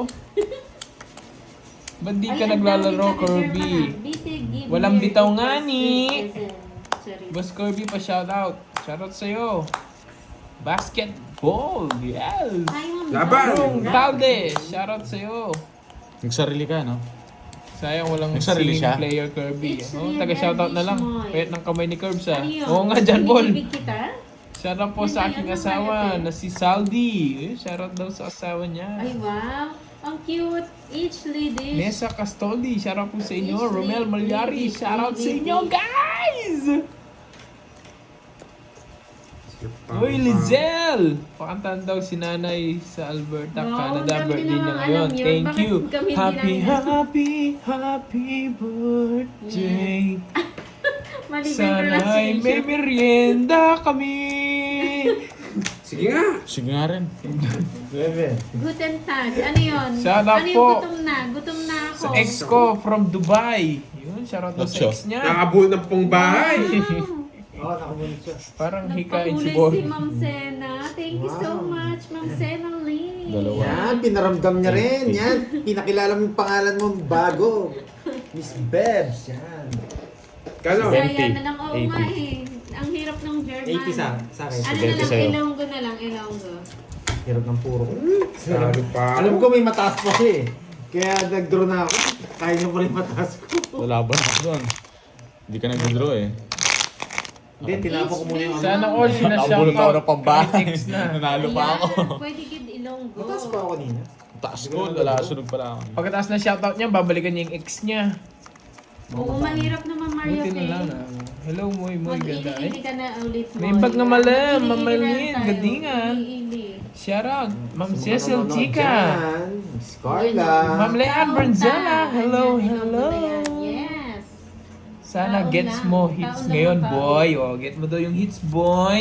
Ba't di ka Ayan, naglalaro, dami ka Kirby? deserve Bisig, give Walang me bitaw your nga first ni. present. Sorry. Boss Kirby pa shoutout. Shoutout sa'yo. Basketball, yes! Hi, Ma'am Laban! Rong John. Talde, shoutout sa'yo. Nagsarili ka, no? Sayang walang Nagsarili singing siya? player Kirby. It's Oh, real taga-shoutout na lang. Elvis Moy. Payat ng kamay ni Curbs, ah. Ano yun? Oo nga, John Paul. Binibig kita? Shoutout po sa aking Ano yun? asawa Ano na si Saldi. Shoutout daw sa asawa niya. Ay, wow. Ang cute. Each ladies. Nessa Castoldi, shoutout po sa inyo. Each Romel lady, Malyari, lady, shoutout sa lady. inyo, guys! Pam, Uy, pam. Lizelle! Pakantaan daw si nanay sa Alberta, Wow, Canada. dami Birthday niya namang ngayon. alam yun. Thank Bakit you. kami hindi Happy, namin happy birthday. Maliban Sana'y may merienda kami. Sige nga. Sige nga rin. Bebe. Guten Tag. Ano yun? Shout out ano po. yung gutom na? Gutom na ako. Sa ex ko from Dubai. Yun, shoutout daw sa Ocho. ex niya. Nakabuo ng pong bahay. Oo, nakamunod siya. Parang hikain si Nagpahuli Boy. si Ma'am Sena. Thank you so Wow. much, Ma'am Sena Lee. Dalawa. Yan, pinaramdam niya rin. Yan, pinakilala mo yung pangalan mo bago. Miss Bebs, yan. Kano? Saya 70, na lang. Oo nga eh. Ang hirap ng German. 80 sa akin. Ano na 70 lang, sa'yo. Ilonggo na lang, Ilonggo. Hirap ng puro. Salo pa ako. Alam ko may mataas pa siya eh. Kaya nag-draw na ako. Kaya niyo pa rin mataas ko. Wala ba ako doon? Hindi ka nag-draw eh. Hindi, tinapo ko muna yung ano. Sana all Nakabulot ako sinashoutout. ng pambahay. Kahit ex na. Nanalo pa ako. Pwede gid Ilonggo. Mataas pa ako kanina. Taas ko, wala sunod pala ako. Pagkatapos na shoutout niya, babalikan niya yung ex niya. Oo, mahirap naman Mario Buti na lang. Kay. Hello, Moy Moy. Ganda eh. Mag-iili ka na ulit mo. May bag na malam, Mag-iili Ma'am na Marlene, tayo. gadingan. Mag-iili. Shoutout. Ma'am Sa mga Cecil nanonood Chica. dyan, Miss Carla. Ma'am Leanne Taon Bronzella. ta. Hello, Ayan, hello. Ilonggo na yan. Yes. Sana Taon gets lang. mo hits Taon ngayon, lang, boy. O, get mo daw yung hits, boy.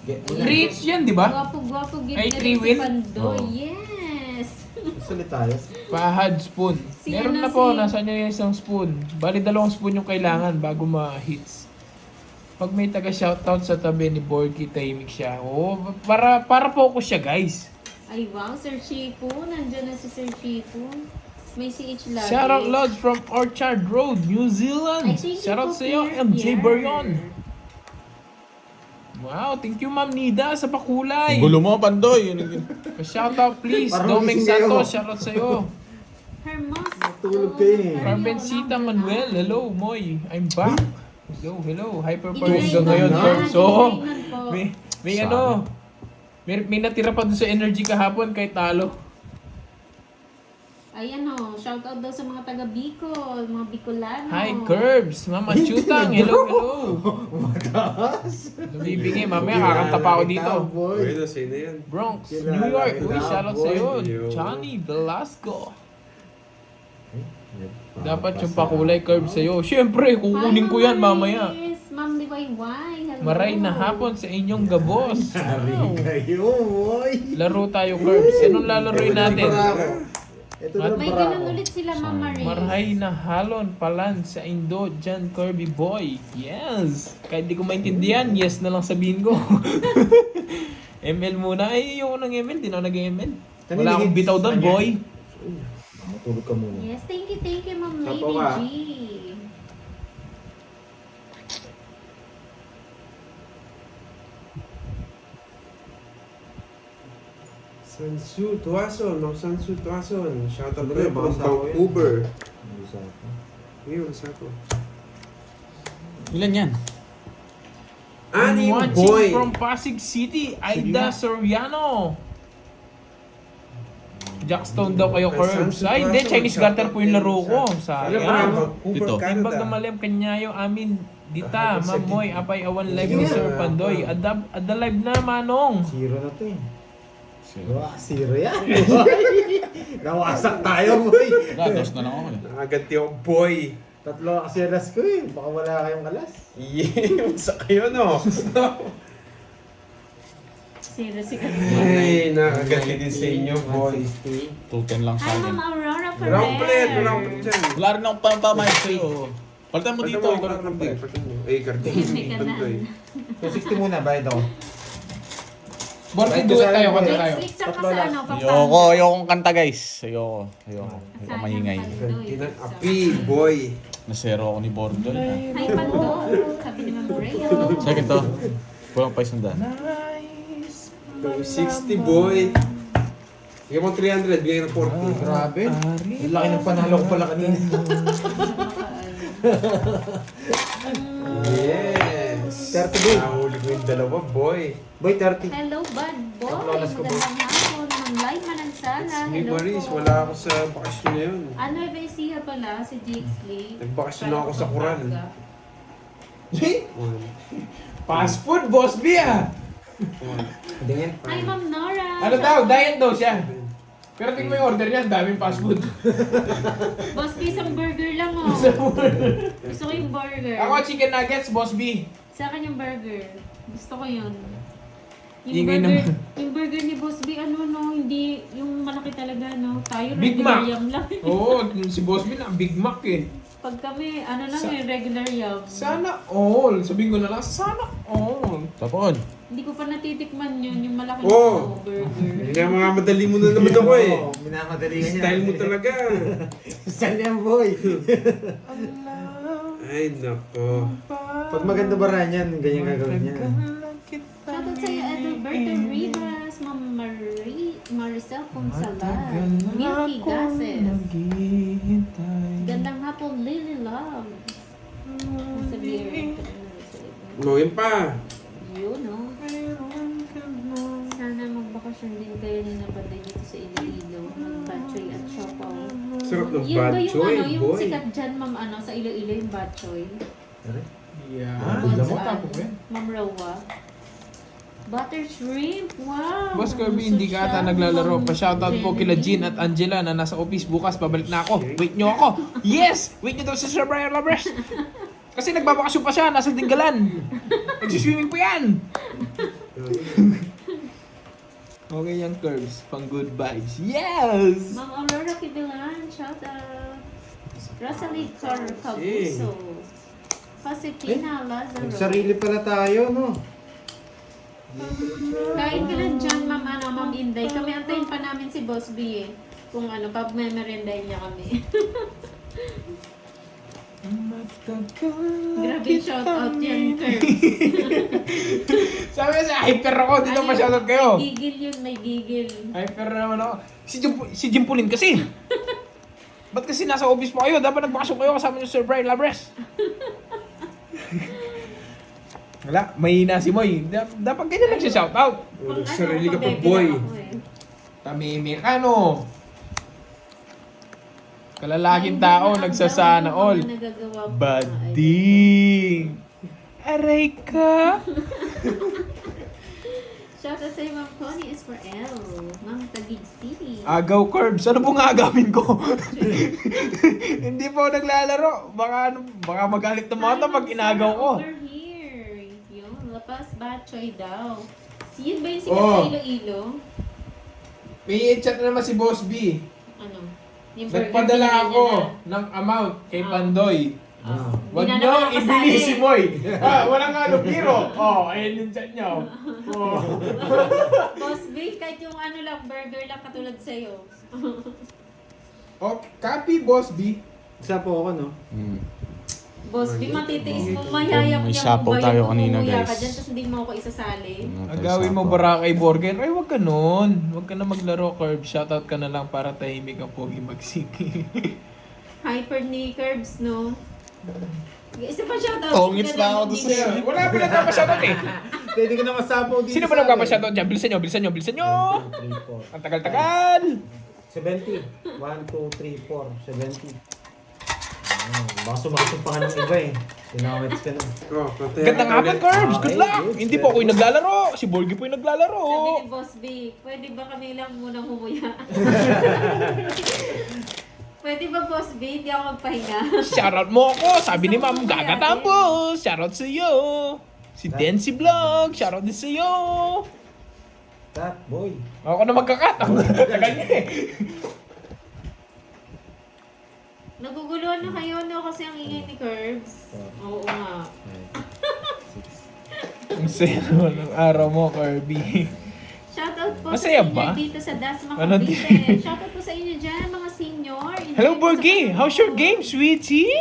Get mo na. Reach yan, di ba? Gwapo-gwapo gid Ay, na rin si Triwin? Pandoy. Oo. Yes. Salit tayo. Pahad spoon. Si Meron ano, na po, si- nasa niya yung isang spoon. Bali, 2 spoon yung kailangan bago ma-hits. Pag may taga-shoutout sa tabi ni Borky, tahimik siya. Oo, para focus siya, guys. Ay, wow. Sir Chifu. Nandiyan na si Sir Chifu. May CH Lagi. Shoutout Lodge from Orchard Road, New Zealand. Ay, thank you Shoutout po, sa iyo, Pierre MJ Pierre. Barion. Wow, thank you Ma'am Nida sa pakulay. Gulo mo, Pandoy. Shoutout please, Parang Domeng gising kayo. Santos, shoutout sa iyo. Hermosa. Tulog kayo eh. Carmencita Manuel, hello Moy, I'm back. Hello, hyper pa rin Inay hanggang ngayon, na. Curbs. So, Inay na po. may ano, may natira pa doon sa energy kahapon kahit talo. Ayan o, shout out daw sa mga taga Bicol, mga Bicolano. Hi, Curbs, Mama Chutang, hello, hello. Mataas. Nabibigay, mamaya kakanta pa ako dito. Boy. Uy, sino yan? Bronx, Kilala New York. kita, Uy, shoutout boy. sa'yo. Yo. Johnny Velasco. Dapat yung pakulay curve sa'yo. Siyempre, kukunin ko yan mamaya. Ma'am Liwayway, hello. Maray na hapon sa inyong gabos. Sari Wow. kayo, boy. Laro tayo, Curbs. Anong lalaroin natin? Ito na May bravo. ganun ulit sila, Ma'am Marie. Marhay na halon palan sa Indo, John Kirby Boy. Yes! Kahit di ko maintindihan, yes na lang sabihin ko. ML muna. Ay, ayoko ng ML. Di na ako nag-ML. Wala akong bitaw doon, boy. Matulog ka muna. Yes, thank you, Ma'am Lady Sapo ka. G. Sansu Tuason, Ma'am Sansu Tuason. Shoutout Ano kayo yun, from baka sa ako yun. Vancouver. Usapan. Yun, sako. Ilan yan? Ani Watching boy! from Pasig City, Aida Soriano. Jackstone daw kayo, Curbs. Ay, hindi. Chinese Garter po yung laro ko. Alam mo na, Sayang. Vancouver, Ito. Timbag na Canada. malim kanyayo amin. Dita, mamoy, apay awan live ni Sir Pandoy. Ada live na, manong. Zero na to eh. Sige. Wah, zero yan. boy. Nawasak tayo, boy. Dos na lang ako eh. Nakaganti ako, boy. Tatlo kasi alas ko eh. Baka wala kayong alas. Yeah, sa kayo, no? Zero si Ay, nakagati din sa inyo, boy. 210 lang sa Hi, akin. Ma'am Aurora Ferrer. Wala akong palit, wala akong palit dyan. Wala rin akong pampamayad sa'yo. Palitan mo dito. Ikaw na kambing. Eh, karting. May kanan. Bantoy. 260 muna, bayad ako. Borky, do it tayo, kanta tayo. Click sa ka Tatlo sa lang. ano, Ayoko, ayokong kanta guys. Ayoko. Ayoko maingay. Kinang api, boy. Nasero ako ni Bordoy. Hi, Pando. Sabi ni Ma'am Rayo. Second to. Kulang pa isang daan. 260, boy. Bigyan mo 300, bigyan ng 40. Grabe. Ang laki ng panalo ko pala kanina. Yes. 30 boy. Nahuli ko yung dalawa, boy. Boy, 30. Hello, Bad Boy. Lolas ko, Magandang hapon. Ma'am Live Manansala. Hey, Hello Maris, po. wala ako sa bakasyon na yun. Ano, Eva Ecija pala, si Jixley. Nagbakasyon ako sa Coral. Fast food, Boss B ah! Hindi yan. Hi, Ma'am Nora. Ano daw, diet daw siya. Pero tingnan mo yung order niya, daming fast food. Boss B, isang burger lang oh. Gusto ko yung burger. Ako, chicken nuggets, Boss B. Sa akin yung burger. Gusto ko yun. Ingay Yung burger ni Boss B, ano no, hindi, yung malaki talaga no. Tayo Big regular Mac. yum lang. Oo, si Boss B na Big Mac eh. Pag kami, ano lang yung regular yum. Sana all. Sabihin ko na lang, sana all. Tapon. Hindi ko pa natitikman yun, yung malaki Oh. na burger. Kaya mga madali mo na naman ako eh. Oo, minamadali ka niya. Style mo talaga. Style yan, boy. Ay, nako. Pag maganda ba rin yan, ganyan gagawin niya. Shoutout sa'yo, Edilberto Rivas, Ma'am Maricel Consalan, Milky Gases. Gandang hapon, Lily Love. Sa beer. Gawin pa. Yun, no? Sana magbakasyon din kayo ni Napanday dito sa Iloilo. Mag-batchoy at siopaw. Sarap ng Yun ba yung batchoy, ano, yung boy. sikat dyan, Ma'am, ano, sa Iloilo yung batchoy? Yeah. What's Alam mo, up? tapo ko yan. Ma'am Rowa. Butter shrimp, wow! Boss Kirby, hindi ka ata naglalaro. Pa-shoutout po kila Jean at Angela na nasa office bukas. Babalik na ako. Wait nyo ako. Yes! Wait nyo daw sa Sir Brian Labres. Kasi nagbabakasyon pa siya. Nasa Dinggalan. Nagsiswimming pa yan. Okay yung curves. Pang good vibes. Yes! Ma'am Aurora Kibilan, shout out. Rosalie Cabuso. Josefina Lazaro. Sarili pala tayo, no? Kain ka lang dyan, Ma'am, ano, Ma'am Inday. Kami antayin pa namin si Boss B eh. Kung ano, pag-memerenday niya kami. Grabe shout out yan, Curves. Sabi kasi hyper ako. Dito ma-shoutout kayo. May gigil yun, may gigil. Hyper naman ako. Si Jimpulin kasi. Ba't kasi nasa office pa kayo? Dapat nagbakasyon kayo kasama niyo Sir Brian Labres. Wala, mahina si Moy. Dapat ganyan lang siya shoutout. Pang Sarili ka pa, pabebe boy. lang ako eh. Tamimikano. Kalalaking tao, nagsasana all. Bading. Aray ka. Shoutout sa'yo, Ma'am Connie is for L. Ma'am Taguig City. Agaw curbs. Ano pong agawin ko? Hindi po naglalaro. Baka magalit ng mga to pag inagaw ko. Over here. Yung Lapas Batchoy daw. Yun ba yung sikat Oh. sa Iloilo? May chat na naman si Boss B. Ano? Yung burger Nagpadala binili ako niya na. ng amount kay Ah. Pandoy. Ah. Wag Hindi na nyo naman nakasali. ibili si Moy. Walang ano, biro. Ayun yung chat nyo. Oh. Boss B, kahit yung ano lang, burger lang katulad sa'yo. Copy, Boss B. Isa po ako, no? Boss B, matitiis mo, mayayap May niya sapaw kung tayo bayan kanina, umuya ka guys. dyan, tapos hindi mo ako isasali. Agawin mo Boracay Burger. Ay, wag ka nun. Wag ka na maglaro, Curb. Shoutout ka na lang para tahimik ang pogi magsiki. Hyper ni Curbs, no? Isa pa shoutout. Tongits na ako doon sa'yo. Wala pa nagpapashoutout eh. Pwede ka na masapaw dito. Sino ba nagpapashoutout dyan? Bilisan nyo, bilisan nyo, bilisan nyo! Ang tagal-tagal! 70. 1, 2, 3, 4. 70. Baka sumakit pa ka ng iba eh. Tinawits ka nun. Oh, patay. Gandang hapon, Curbs! Good Okay, luck! good. Hindi po ako yung naglalaro. Si Borgie po yung Sabi naglalaro. ni Boss B, pwede ba kami lang munang humuya? Pwede ba, Boss B? Hindi ako magpahinga. Shoutout mo ako! Sabi ni Ma'am Gagatapos! Shoutout sa iyo! Si Densi Vlog! Shoutout din sa iyo! Cut, boy. Ako na magkakat. Ako na tagal niya eh. Naguguluhan na kayo, no? Kasi ang ingay ni Curbs. Oo nga. Ang saya naman ng araw mo, Kirby. Shoutout po Masaya sa ba? senior dito sa Dasma Ano Cavite. Shoutout po sa inyo dyan, mga senior. Enjoy Hello, po sa Borgie. panonood. How's your game, sweetie?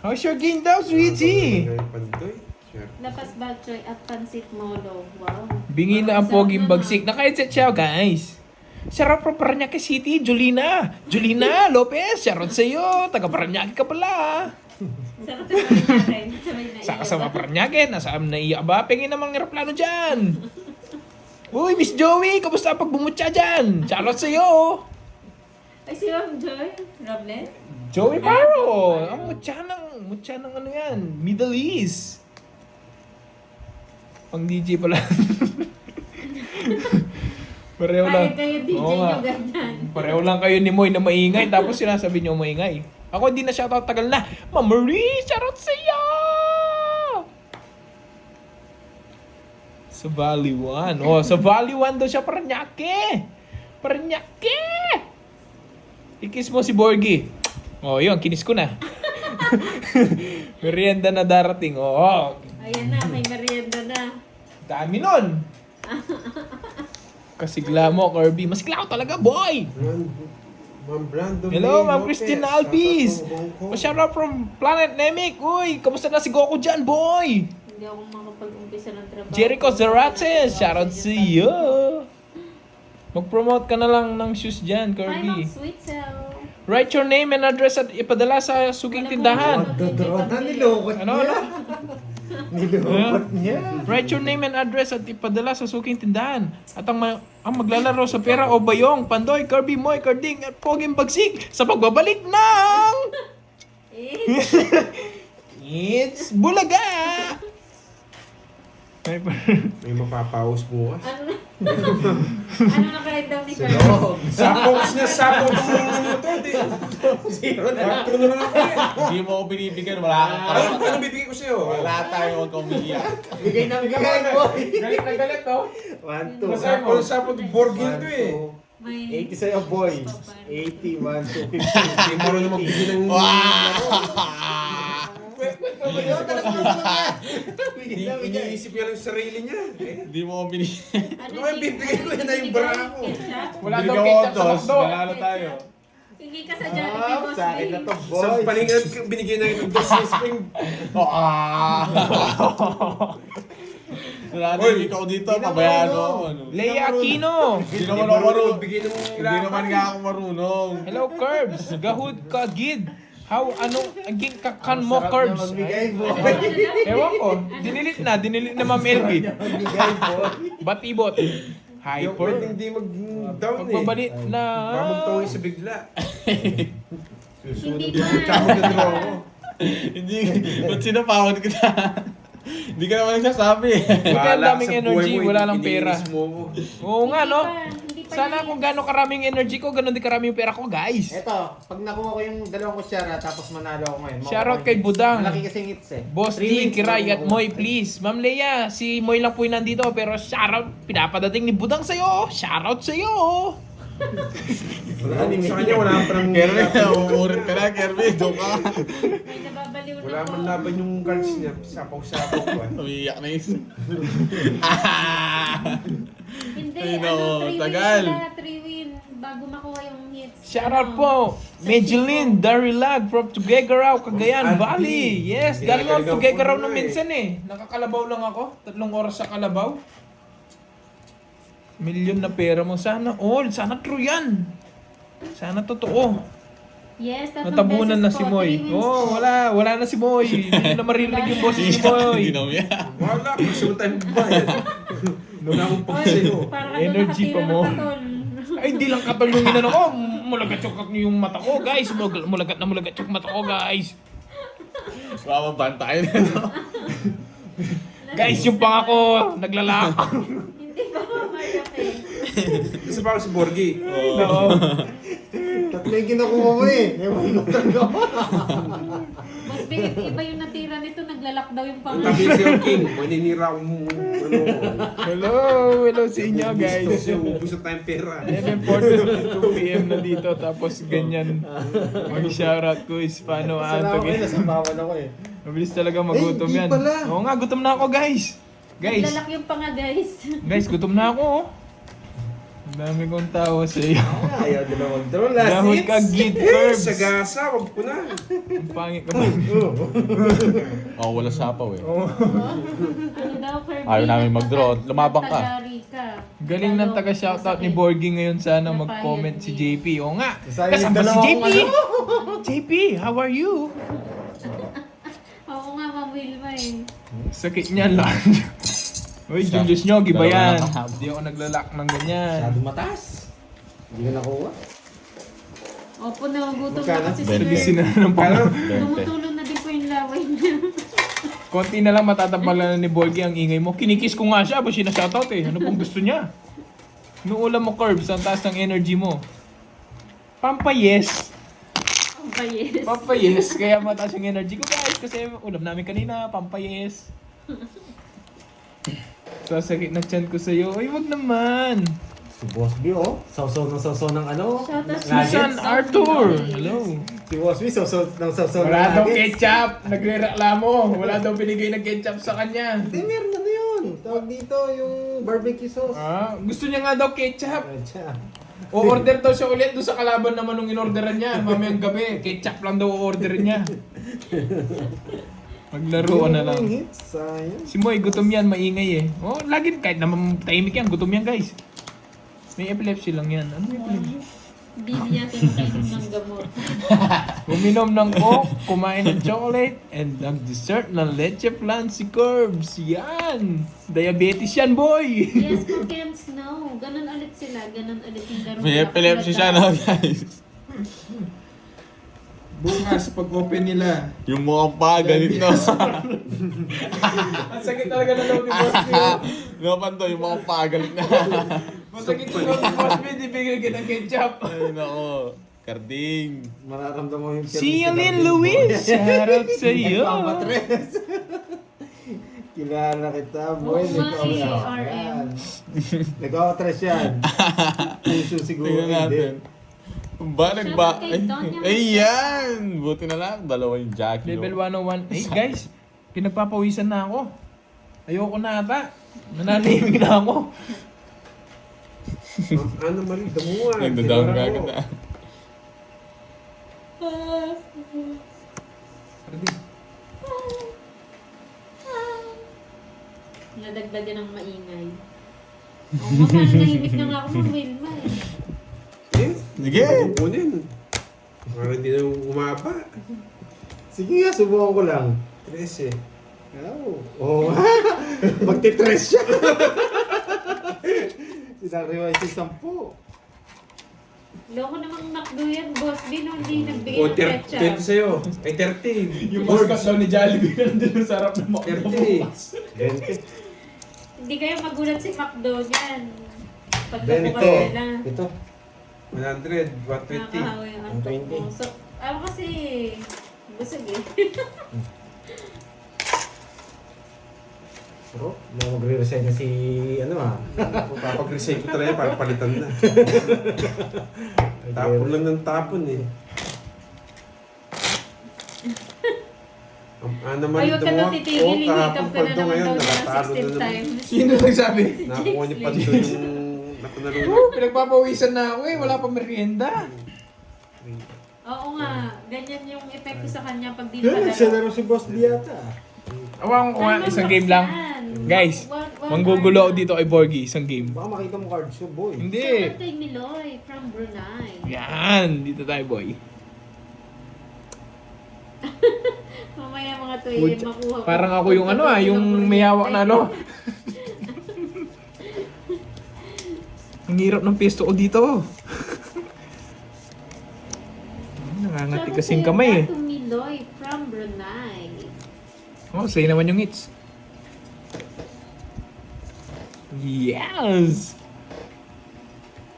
How's your game daw, sweetie? Pandoy. Sure. Lapas bag choy at pansit molo. Wow. Bingi na ang Sarap poging naman. bagsik. Naka-headset siya, guys. Sarap from Paranaque City, Julina. Julina Lopez, shoutout sa'yo. Taga Paranaque ka pala. Sarap sa natin. Sabay na Sa kasama Paranaque, nasaan na iya ba? Pengin namang aeroplano dyan. Uy, Miss Joey, kamusta pag bumutya dyan? Shoutout sa'yo. Ay, si Ma'am Joy Robles? Joey Paro. Ang mutya ng ano yan, Middle East. Pang DJ pala. Pareho lang. Ay, kayo DJ Oo nga. nyo ganyan. Pareho lang kayo ni Moy na maingay, tapos sinasabi niyo maingay. Ako hindi na shoutout, tagal na. Ma'am Marie, shoutout sa iyo! Sa Valley 1. Oh, sa Valley 1 daw siya, Paranaque! Paranaque! Ikis mo si Borgie. Oh, yun, kinis ko na. Merienda na darating. Oh, Ayan na, may merienda na. dami nun. Kasigla mo, Kirby. Masigla ko talaga, boy! Ma'am Brandon. Hello, May Ma'am Lopez. Christine Shoutout Albiz. from Hong Kong. Shout out from Planet Nemic. Uy, kamusta na si Goku dyan, boy? Hindi ako makapag-umpisa ng trabaho. Jericho Zerates, shout out sa iyo. Mag-promote ka na lang ng shoes dyan, Hi, Ma'am Kirby. Sweet Cell. Write your name and address at ipadala sa suking tindahan. Dodoro na, nilokot Ano, niya. Nilokot niya. Write your name and address at ipadala sa suking tindahan. At ang maglalaro sa pera o bayong, Pandoy, Kirby, Moy, Carding, at Poging Bagsik sa pagbabalik ng... Eh, It's Bulaga! May mapapaus bukas. ano na? Ano na kayo daw ni Curbs? Sapogs na sapogs ng ito. Zero na lang. Ano na lang ako eh. Hindi mo ako binibigyan, wala kang Ano karapatan. bibigay ko sa'yo? Wala tayo, huwag kang umiiyak. Bigay na bigay, boy. Galit na galit, oh. 1, 2. Masapol sapot Borgin to eh. May... 80 sa'yo, boy. 80, 1, 2, 50. Hindi mo rin magbigay ng... Iniisip niya lang yung sarili niya. Hindi mo ako binibigyan. Ano yung bibigay ko yan na yung bara ko? Wala daw Binigyan ko ketchup sa dos, McDo. manalo tayo. Sige ka sa Jollibee, Boss Sa akin na to, Dave. boy. Sa palingan binigay na yung dos sa spring. Wala na, Oy, hindi ako dito, pabayaan mo ako. Ano. Leia Aquino. Hindi naman ako marunong. Bigay ng Hindi naman nga ako marunong. Hello, Curbs. Gahud ka, Gid. How, anong, aging kakan mo, Sarap Curbs? niya magbigay, boy. Ewan ko. Dinilit na Ma'am Elby. Magbigay, boy. Batibot. Yung Hyper. pwedeng hindi mag-down eh. Pagbabalit na... Mamagtawin sa bigla. Hindi Susunod pa. tsaka magdadraw ako. Hindi, ba't sinapawad kita? Hindi ka naman nagsasabi. Buti ang Bahala daming sa buhay energy, mo, wala lang pera. iniinis mo ako. Oo nga, no? Hindi pa Sana yun. kung gano'ng karaming energy ko, gano'n din karaming pera ko, guys. Eto, pag nakuha ko yung dalawang kutsara tapos manalo ako ngayon. Shoutout kay Budang. Malaki kasing hits eh. Boss 3 D, wins Kiray na at Moy, please. Ma'am Leia, si Moy lang po yung nandito, pero shoutout, pinapadating ni Budang sa'yo. Shoutout sa'yo. Wala sa kanya, wala pa nang... Kerwin, umuurit ka na, Kerwin. Joke ka. May nababaliw na Wala po. man laban yung cards niya. Sapaw-sapaw pa. Umiiyak na yun. Hindi, Ay, ano, no, 3 tagal. wins sila, 3 win bago makuha yung hits. Shoutout po, Medellin, Darilag from Tuguegarao, Cagayan Albi. Valley. Yes, galing ako Pinagaligaw Tuguegarao ko nung na eh. minsan eh. Nakakalabaw lang ako. 3 oras sa Kalabaw. Milyon na pera mo. Sana all. Sana true yan. Sana totoo. Yes, tatlong Natabunan na beses si po, Moy. 3 wins Oh, po. wala na si Moy. Hindi na maririnig yung boses ni Moy. Hindi na umiyak. Wala, gusto mo tayong bayan. Wala akong pagsayo. Para ka Energy doon pa mo. nakatira ng katol. Ay, hindi lang katol yung inano ko. Mulagat yung mata ko, guys. Mulagat yung mata ko, guys. Mamabantayan na ito. Guys, yung panga ko, naglalakang. Hindi pa malaki. Gusto pa ako si Borgie. Oo. Tatlo yung kinukuha mo eh. Ewan ko talaga. Mas big iba yung natira nito, naglalak daw yung Ang pangalan. tabi si King, maninira akong Hello sa inyo guys. Ubus na tayong pera. 11:42 PM na dito tapos ganyan. Mag-shoutout ko is paano Salamat ato kayo, nasabawan ako eh. Mabilis talaga magutom Eh, di yan. pala. Oo nga, gutom na ako guys. Guys, Naglalak yung panga, guys. guys, gutom na ako. Oh. Ang dami kong tawa sa iyo. Ayaw din na mag-draw. Last Dahon hits. ka git Eh, curbs. sa gasa, wag ko na. Ang pangit ka ba? Oh, wala sapaw eh. Oo. Ano daw, Kirby? Ayaw namin mag-draw. Lumabang ka. Taga-Rica. Galing ng taga-shoutout ni Borgie ngayon. Sana mag-comment si JP. Oo nga. Sayang yung Kasama si dalawa JP. kong JP, how are you? Oo nga, Ma'am Wilma eh. Sakit niya lang. Uy, Julius nyo, giba Dalawa yan. na kahapon. Hindi ako naglalak ng ganyan. Masyado mataas. Hindi ka nakuha. Opo, nagutom na Magkano? kasi si Servisin Kirby. na ng pang. Tumutulong na din po yung laway niya. Konti na lang matatapalan na ni Borgie ang ingay mo. Kinikis ko nga siya, ba sinashoutout eh. Ano pong gusto niya? Nuulam mo curbs, ang taas ng energy mo. Pampayes. Ang bayis. Pampayes, kaya mataas yung energy ko guys. Kasi ulam namin kanina, pampayes. Sasakit ng chan ko sa'yo. Ay, wag naman. Si Boss B, oh. Sausaw ng ano. Shoutout Nuggets. Susan Arthur. Hello. Si Boss B, sausaw ng Wala daw nuggets. ketchup. Nagre-reklamo. Wala daw binigay ng ketchup sa kanya. Hindi, meron na yun. Tawag dito yung barbecue sauce. Ah, gusto niya nga daw ketchup. Tsa. O-order daw siya ulit doon sa kalaban naman nung in-orderan niya. Mamayang gabi, ketchup lang daw o-orderin niya. Maglaruan na lang. Yung hits, sayang. Si Moy, gutom yan, maingay eh. Oh, lagi, kahit naman tahimik yan, gutom yan guys. May epilepsy lang yan. Ano epilepsy? Hindi yata nakainom ng gamot. Uminom ng coke, kumain ng chocolate, and nag-dessert ng leche flan si Curbs. Yan! Diabetes yan, boy! Yes, who can't know? Ganon ulit sila. Ganon ulit yung laro. May epilepsy siya no, guys. Bukas, pag open nila. Yung mukhang pa, ganito. Ang sakit talaga na loob ni Boss B. No, Panto, yung mukhang pa, galit na. Masakit na loob ni Boss B, di bigyan ka ng ketchup. Ay, nako. Karding. Mararamdaman mo yung See you Lynn Luis! Shoutout sa iyo! Pampatres. Kilala kita, boy. Oo nga eh, RM. Nag-outress yan. Puso siguro. Tingnan natin. Ba, nagba... Kay Donya Ay, yan! Buti na lang. Dalawa yung Jackie. Level 101. Hey guys, pinagpapawisan na ako. Ayoko na ata. Nananahimik na ako. Ano mali, damuhan. Nagda-down ka agad na. Nadagdagan ng maingay. Oo nga, parang nahimik na nga ako ng Wilma eh. Eh, Sige! kukunin. Parang hindi na umaba. Sige nga, subukan ko lang. 13. Oo nga. Magtitress siya. Sinariwa yung 10. Loko namang McDo yan, boss. Di no, hindi nagbigay O, ng 30 ketchup. sa'yo. Ay, 30. Yung maskas daw ni Jollibee nandun sa sarap ng 30. 20. Hindi kayo magulat si McDo yan. Then Pagkabukas ito. nila. Ito. 100, 120. Nakakahawa yung antok 120. mo. So, ako kasi, busog eh. Bro, magre-resign na si ano ah. Papag-resign ko talaga para palitan na. Tapon lang ng tapon eh. Ano naman Ay, huwag ka daw titigil, hihikap ka na naman daw niya nakatalo 16 na naman. times. Sino nagsabi? Nakuha niya pa doon yung napanalo na. Pinagpapawisan na ako eh, wala pa merienda. Oo nga, ganyan yung epekto sa kanya pag di Yun, nakalaro. nagsalaro si Boss Biata. Awang ko nga, Ano, isang game lang. Roxanne? Guys, manggugulo ako dito kay Borgie, isang game. Baka makita mo cards mo, boy. Hindi. Shoutout kay Miloy from Brunei. Yan, dito tayo boy. Mamaya mga tuwi, makuha ko. Parang ako yung ano yung may hawak na ano. Ang hirap ng pesto ko dito. Nangangati kasing kamay eh. Shoutout kay Miloy from Brunei. Oh, say naman yung hits. Yes!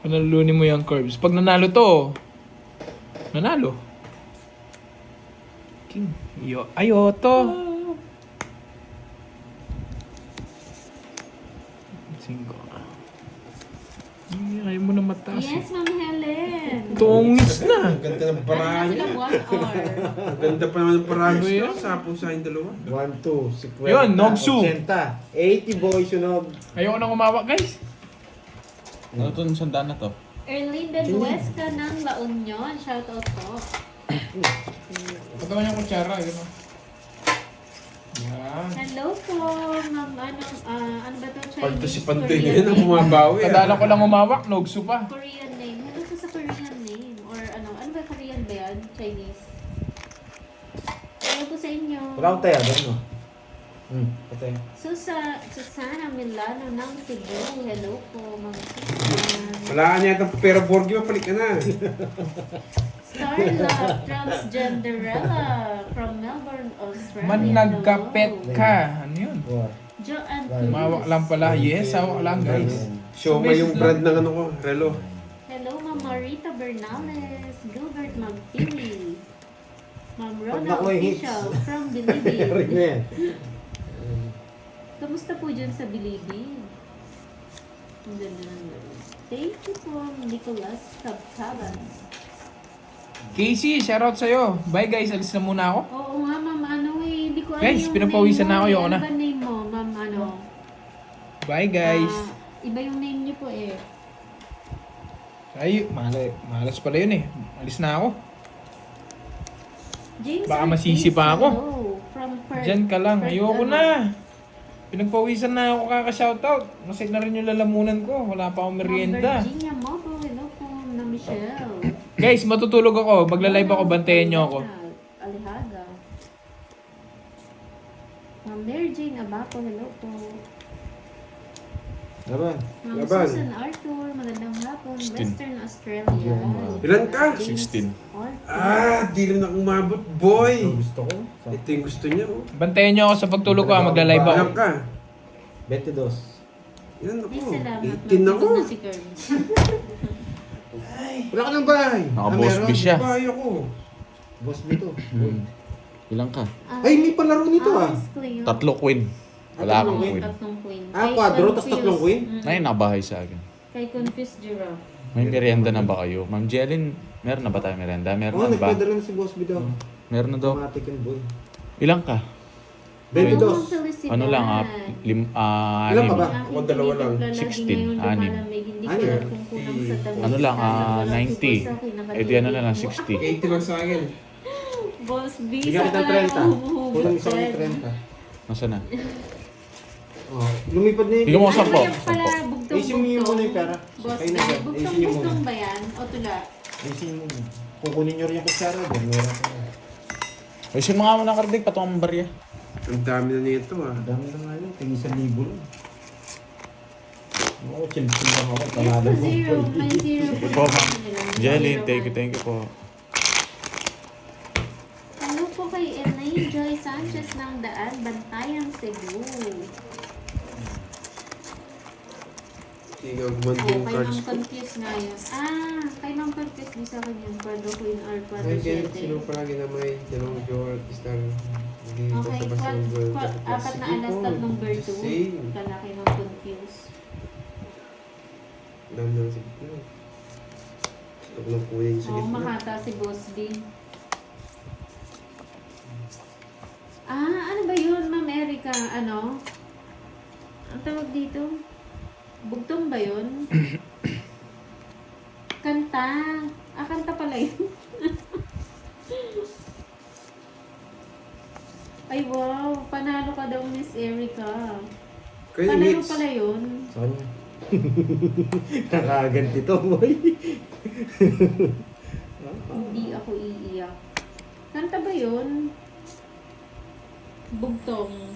Panalunin mo yung curves. Pag nanalo to, nanalo. King, Ayoto. Singko. Ay mo na mataas. Yes, Ma'am Helen. Tungis na. Ang ganda ng paraan Sila niya. 1 hour. Ang ganda pa naman ng paraan Ano niya. yan? Sapo sa aking dalawa. 1, 2, 50, Yun, Nogsu. 80. 80 boys, sunog. Ayoko nang umawak, guys. Ano to ng sandaan na to? Erlinda Duesca ng La Union. Shoutout po. Patawa niya kutsara, yun o. Yan. Hello po, Ma'am. Ano ba to? Chinese? Pag to si Pantoy Korean ngayon ang name? bumabawi. Kadala ko lang umawak, Nogsu pa. Korean name. Ano to sa Korean name? Or ano? Ano ba Korean ba yan? Chinese? Hello po sa inyo. Wala akong taya doon, no? Patay. Susana Milano ng Cebu. Hello po, Ma'am Susan. Wala ka niya itong pero Borgio, palik ka na. Starla Transgenderella from Melbourne, Australia. Man nagkapet ka. Ano yun? Joanne Umawak lang pala. Yes, awak lang, guys. Show mo yung brand ng ano ko, relo. Hello, Ma'am Marita Bernales. Gilbert Magpili. Ma'am Rona nakuha yung hits. Official from Rin na Bilibid. yan. Kamusta po dyan sa Bilibid? Ang ganda ng thank you po, Nicholas Cabcaban. Casey, shoutout sa'yo. Bye, guys. Alis na muna ako. Oo nga, Ma'am, hindi ko alam Guys, yung pinapawisan name na ako, mo. yun na. Ano ba name mo, Ma'am, Bye, guys. Iba yung name niyo po eh. Ay, malas pala yun eh. Alis na ako. James Baka Ortiz, masisi pa ako. hello, from Perth. Diyan ka lang. Perth, Ayoko ano? na. Pinagpawisan na ako kaka-shoutout. Masig na rin yung lalamunan ko. Wala pa akong Ma'am merienda. Virginia Mobo, hello po, na Michelle. Guys, matutulog ako. Magla-live ako. Bantayan nyo ako. Alihaga. Ma'am Mary Jane Abaco, hello po. Laban. Ma'am Laban. Susan Arthur, magandang hapon. 16. Western Australia. Ilan ka? James 16. Arthur. Di lang na umabot, boy. Ito gusto ko. Ito yung gusto niya, oh. Bantayan nyo ako sa pagtulog ko. Magla-live ako. Ilan ka? 22. Ilan ako? Ay, salamat. 18 ako. Matutog na si Kern. Wala ka ng bahay. Naka-boss meron. B siya. Bahay ako. Boss B to. Ilang ka? Ay, may palaro nito ah. Cleo. 3 queen. Wala akong Tatlong queen. Tatlong queen. Ah, Kay quadro, tas Confused. tatlong queen? Ay, nabahay sa akin. Kay Confused Giraffe. May merienda na ba kayo? Ma'am Jelin, meron na ba tayo merienda? Meron Oo, na ba? nagpadala na si Boss B daw. Meron na daw. Automatic yun, boy. Ilang ka? 22. Ano lang Ilan pa anim. ba? Ako, dalawa lang. 16, anim. Anim. Ano lang, 90. Eh di ano na lang, 60. 80 lang sa akin. Boss B, Bigyan sa kita pala 30. humuhugot Kulang isang dyan. 30. Nasaan na? Oh, lumipad na yun. Bigyan mo ako Ay, 10. kaya pala, bugtong-bugtong. Ayusin mo yung muna yung pera. Boss Ayun B, na dyan. Ayusin yung bugtong-bugtong muna. ba yan? O tula? Ayusin mo muna. Kukunin nyo rin yung kutsara. Doon, meron ko. Ayusin mo nga muna kardig, patong ang barya. Ang dami na nito, ah. Ang dami na nga yun. Tingin 1,000 lang. Oo, chill-chill lang ako. Panalo mo. Zero. May zero po. Po, ma'am. Jelin, Zero thank you po. Hello po kay Elaine Joy Sanchez ng Daan, Bantayan, Cebu. Tingnan, Oh, gumanda yung kay cards Ma'am ko. Confused nga yun. Kay Ma'am Confused, di sa akin yun. Quadro Queen or Quadro Ay, ganyan sino 7. palagi na may dalawang jowa artist na hindi Okay, basta-basta ang world. apat na alas, tatlong bird Same. Kala kay Ma'am Confused. Dami na sa gitna. Gusto ko lang kunin sa Oo, gitna. makata si Boss D. Ano ba yun, Ma'am Erica? Ano? Ang tawag dito? Bugtong ba yun? Kanta. Kanta pala yun. Ay, wow. Panalo ka daw, Miss Erica. Kaya Panalo hits. pala yun. Saan yun? Nakaganti to, boy. Hindi ako iiyak. Kanta ba yun? Bugtong.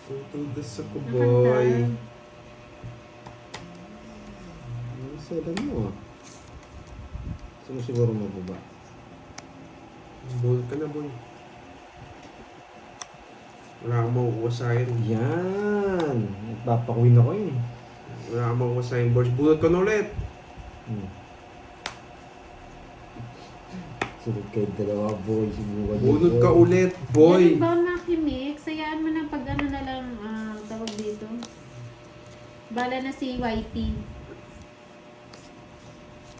Tutudas ako, Nakanta. boy. Ano sa alam mo ah? Gusto mo siguro mababa. Ball ka na, boy. Wala kang makukuha sa akin. Yan. Nagpapakuin ako yun. Wala kang makukuha sa akin, boys. Bunot ka na ulit. Hmm. Sunod kayo dalawa, boy. Sinuwan niyo, Bunot ka boy. ulit, boy. Ganun ba na kimik? Sayaan mo na pag ano na lang tawag dito. Bala na si Whitey.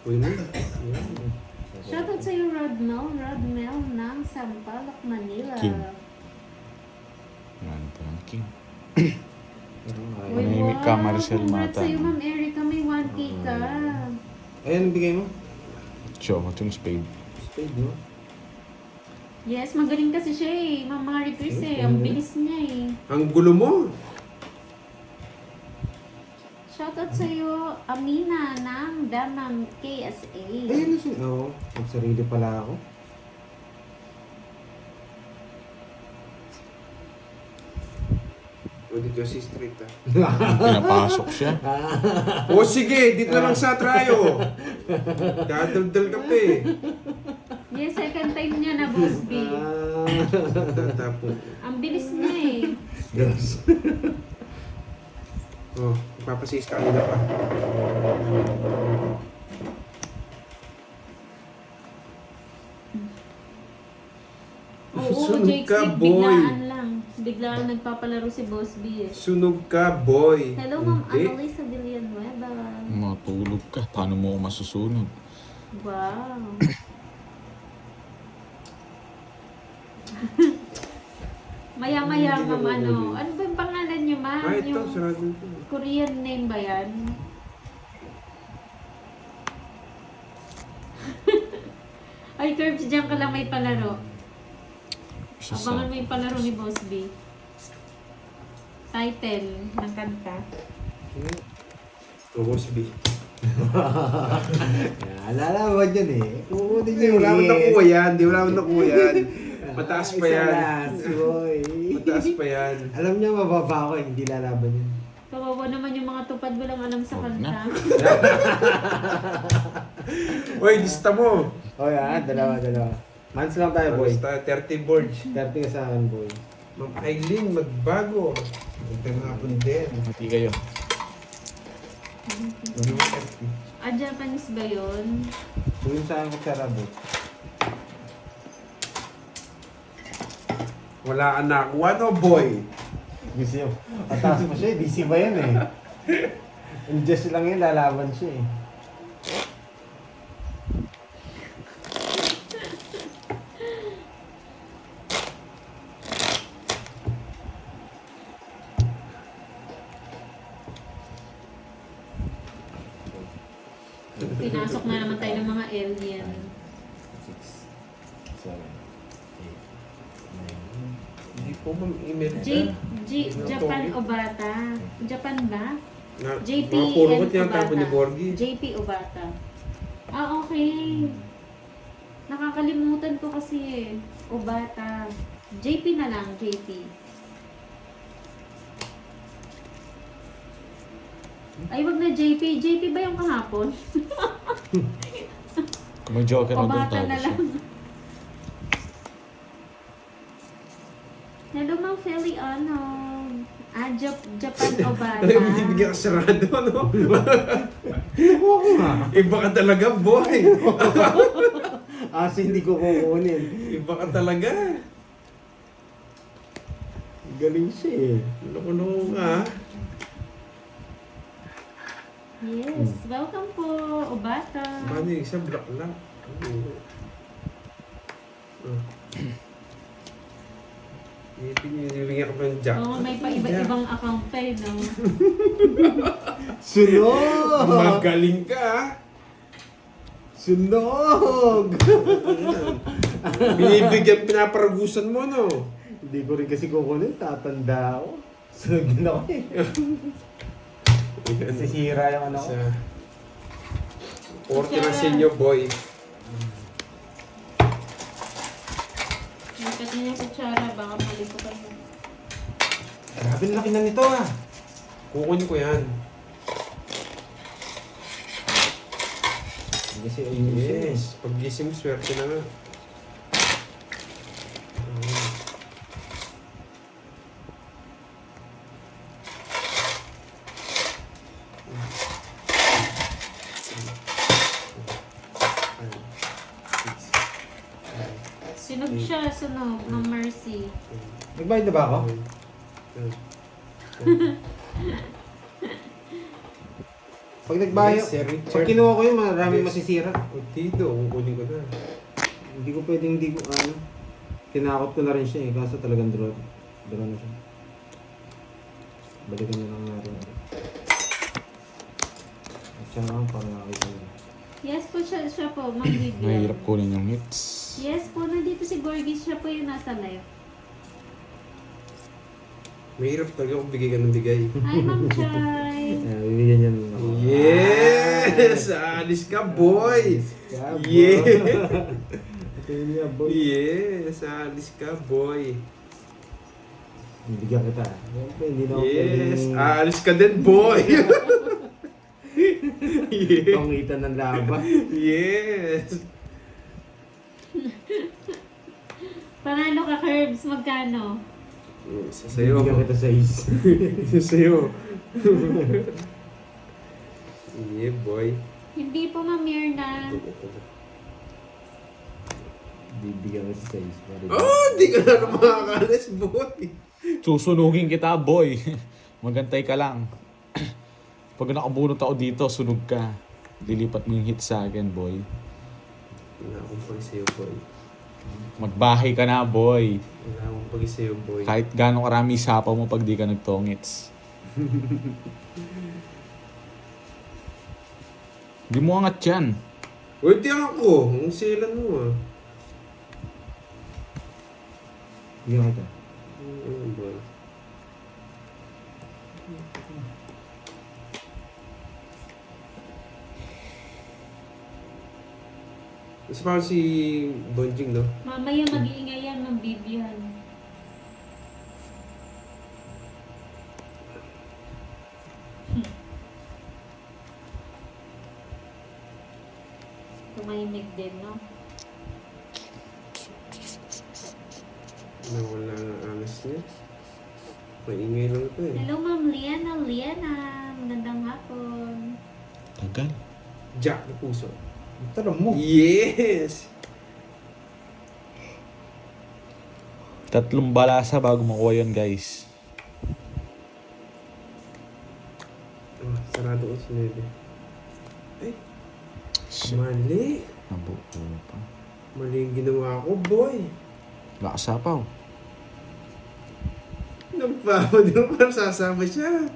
Uy na. Shoutout sa'yo, Rodmel ng Sampaloc, Manila. Kim. Yan, thanking. Uy, Manahimik ka, Maricel congrats Mata. sa'yo, Ma'am Erica. May 1K ka. Ayan, bigay mo. Show ko yung spade. Spade, no? Yes, magaling kasi siya eh. Ma'am Marie Chris eh. Ang bilis niya eh. Ang gulo mo. Shoutout sa'yo, Amina ng Damang KSA. Ayun na siya. Oo, nagsarili pala ako. O, dito si Street ah. Pinapasok siya. O sige, dito na lang sa tryo. Dadaldal ka pa eh. Yes, second time niya na, Boss B. Tatapon. Ang bilis niya eh. Yes. Oh, ipapasis ka kanina pa. Oo, Sunog Jake ka, Smith, boy. biglaan lang. Biglaan nagpapalaro si Boss B eh. Sunog ka, boy. Hello, Ma'am Hindi. Annalisa Villanueva. Matulog ka. Paano mo ako masusunod? Wow. Maya-maya, Hindi Ma'am, na ano. uulit. Ano ba yung pangalan niyo, Ma'am? Ah, ito, Yung sarado ito. Korean name ba yan? Ay, Curbs, diyan ka lang may palaro. Isa Abangan mo sa... yung palaro ni Boss B. Title ng kanta. Robos B. Alala mo dyan eh. Kukunin Hindi, niyo wala mo eh. nakuha yan. Hindi, wala mo nakuha yan. Mataas pa Isa yan. last, boy. Mataas pa yan. Alam niya mababa ako eh, hindi lalaban yun. Kawawa naman yung mga tupad walang alam sa Huwag kanta. Uy, lista mo. O yan, dalawa. Months lang tayo, boy. Basta 30 boards. 30 ka sa akin, boy. Ma'am Aileen, magbago. Magandang hapon din. Hati kayo. Ano mo, FT? Japanese ba yun? Kung yung sa akin ko sarado. Wala ka nakuha, no, boy? Gusto niyo, ataas mo siya eh. DC ba yan eh? Just lang yun, lalaban siya eh. Pinasok na naman tayo ng mga alien. 6, 7, 8, 9. Hindi po, ma'am, email Japan Obata. Japan ba? JP Mga puro ko and tinatapon ni Obata. Borgie. JP Obata. Ah, okay. Nakakalimutan ko kasi eh. Obata. JP na lang, JP. Ay, wag na JP. JP ba yung kahapon? Kung may joker na doon Obata tayo na siya. lang. Hello, Ma'am Feliano. Japan Obata. Alam mo, bibigyan ka sarado, no? Oo nga. Iba ka talaga, boy. Kasi hindi ko kukunin. Iba ka talaga. Galing siya eh. Loko-loko ka. Yes, welcome po, Obata. Paano yung isa? Black lang. Pinibigyan ka pa ng jack. Oo, may paiba-ibang account pa eh, no? Sunog! Magaling ka, ah. Sunog! Binibigyan, pinaparagusan mo, no? Hindi ko rin kasi kukunin. Tatanda ako. Sunogin ako eh. Sisira yung ano ko. Sa 40 na sa inyo, boy. Lipat niya yung kutsara, baka maliputan mo. Grabe laki na nito ah. Kukunin ko yan. Kasi ayun Yes. Pag gising, swerte na nga. sunog ng Mercy. Nagbayad na ba ako? Pag nagbayad, Yes, Sir Richard. pag kinuha ko yun, maraming Yes. masisira. O, Tito, kukunin ko na. Hindi ko pwedeng, tinakot ko na rin siya eh, kaso talagang draw. Draw na siya. Balikan na lang natin. At siya lang para nakita niya. Yes po siya po, Ma'am Vivian. Mahirap kunin yung hits. Yes po, nandito si Gorgis. Siya po yung nasa live. Mahirap talaga kung bigay ka ng bigay. Hi, Ma'am Chay. Bibigyan niya ng ako. Yes! Alis ka, boy! Yeah! Ito yun niya, boy. Yes! Alis ka, boy! Bibigyan kita. Siyempre, hindi na ako Yes! pwedeng Alis ka din, boy! Yeah! pangitan ng laban. Yes! Panalo ka, Curbs. Magkano? Isa sa'yo. Bibigyan kita sa is. Isa sa'yo. Yeah, boy. Hindi po, Ma'am Mirna. Bibigyan kita sa is. Oh, di ka na makakalis, boy! Susunugin kita, boy. Magantay ka lang. Pag nakabunot ako dito, sunog ka. Dilipat mo yung hit sa akin, boy. Wala akong pag sa'yo, boy. Magbahay ka na, boy. Wala akong pag sa'yo, boy. Kahit gano'ng karami sapaw mo pag di ka nagtongits. Di mo angat yan. Uy, di ako. Ang silan mo, ah. Bibigyan kita. Boy. Isa pa si Bonjing, no? Mamaya mag-iingay yan, Ma'am Vivian. Tumahimik din, no? Nawala ang angas niya. Maingay lang ito, eh. Hello, Ma'am Liana. Liana, magandang hapon. Tagal. Jack na puso. Tara mo. Yes! 3 balasa bago makuha yun, guys. Oh, sarado ko si Nede. Ay, Shit. mali. Nabuo pa. Mali yung ginawa ko, boy. Wala ka sapaw. Nagpapad mo para sasama siya.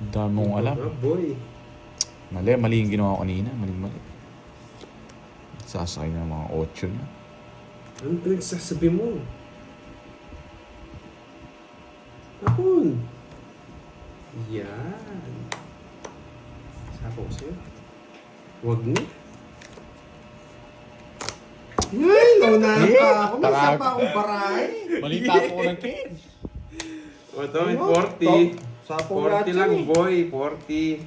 Ang dami mong alam. Ah, boy. Mali yung ginawa ko kanina. Mali. Sasakay ng mga 8 na. Ano pinagsasabi mo? Akon. Yan. Sapa ko sa'yo. Huwag na. Ay, naunahan pa ako. May Tarag. isa pa akong baray. Malita ko ng cage. O, ito, may Ano? 40. Sapong lahat 40 yan lang, eh. boy. 40.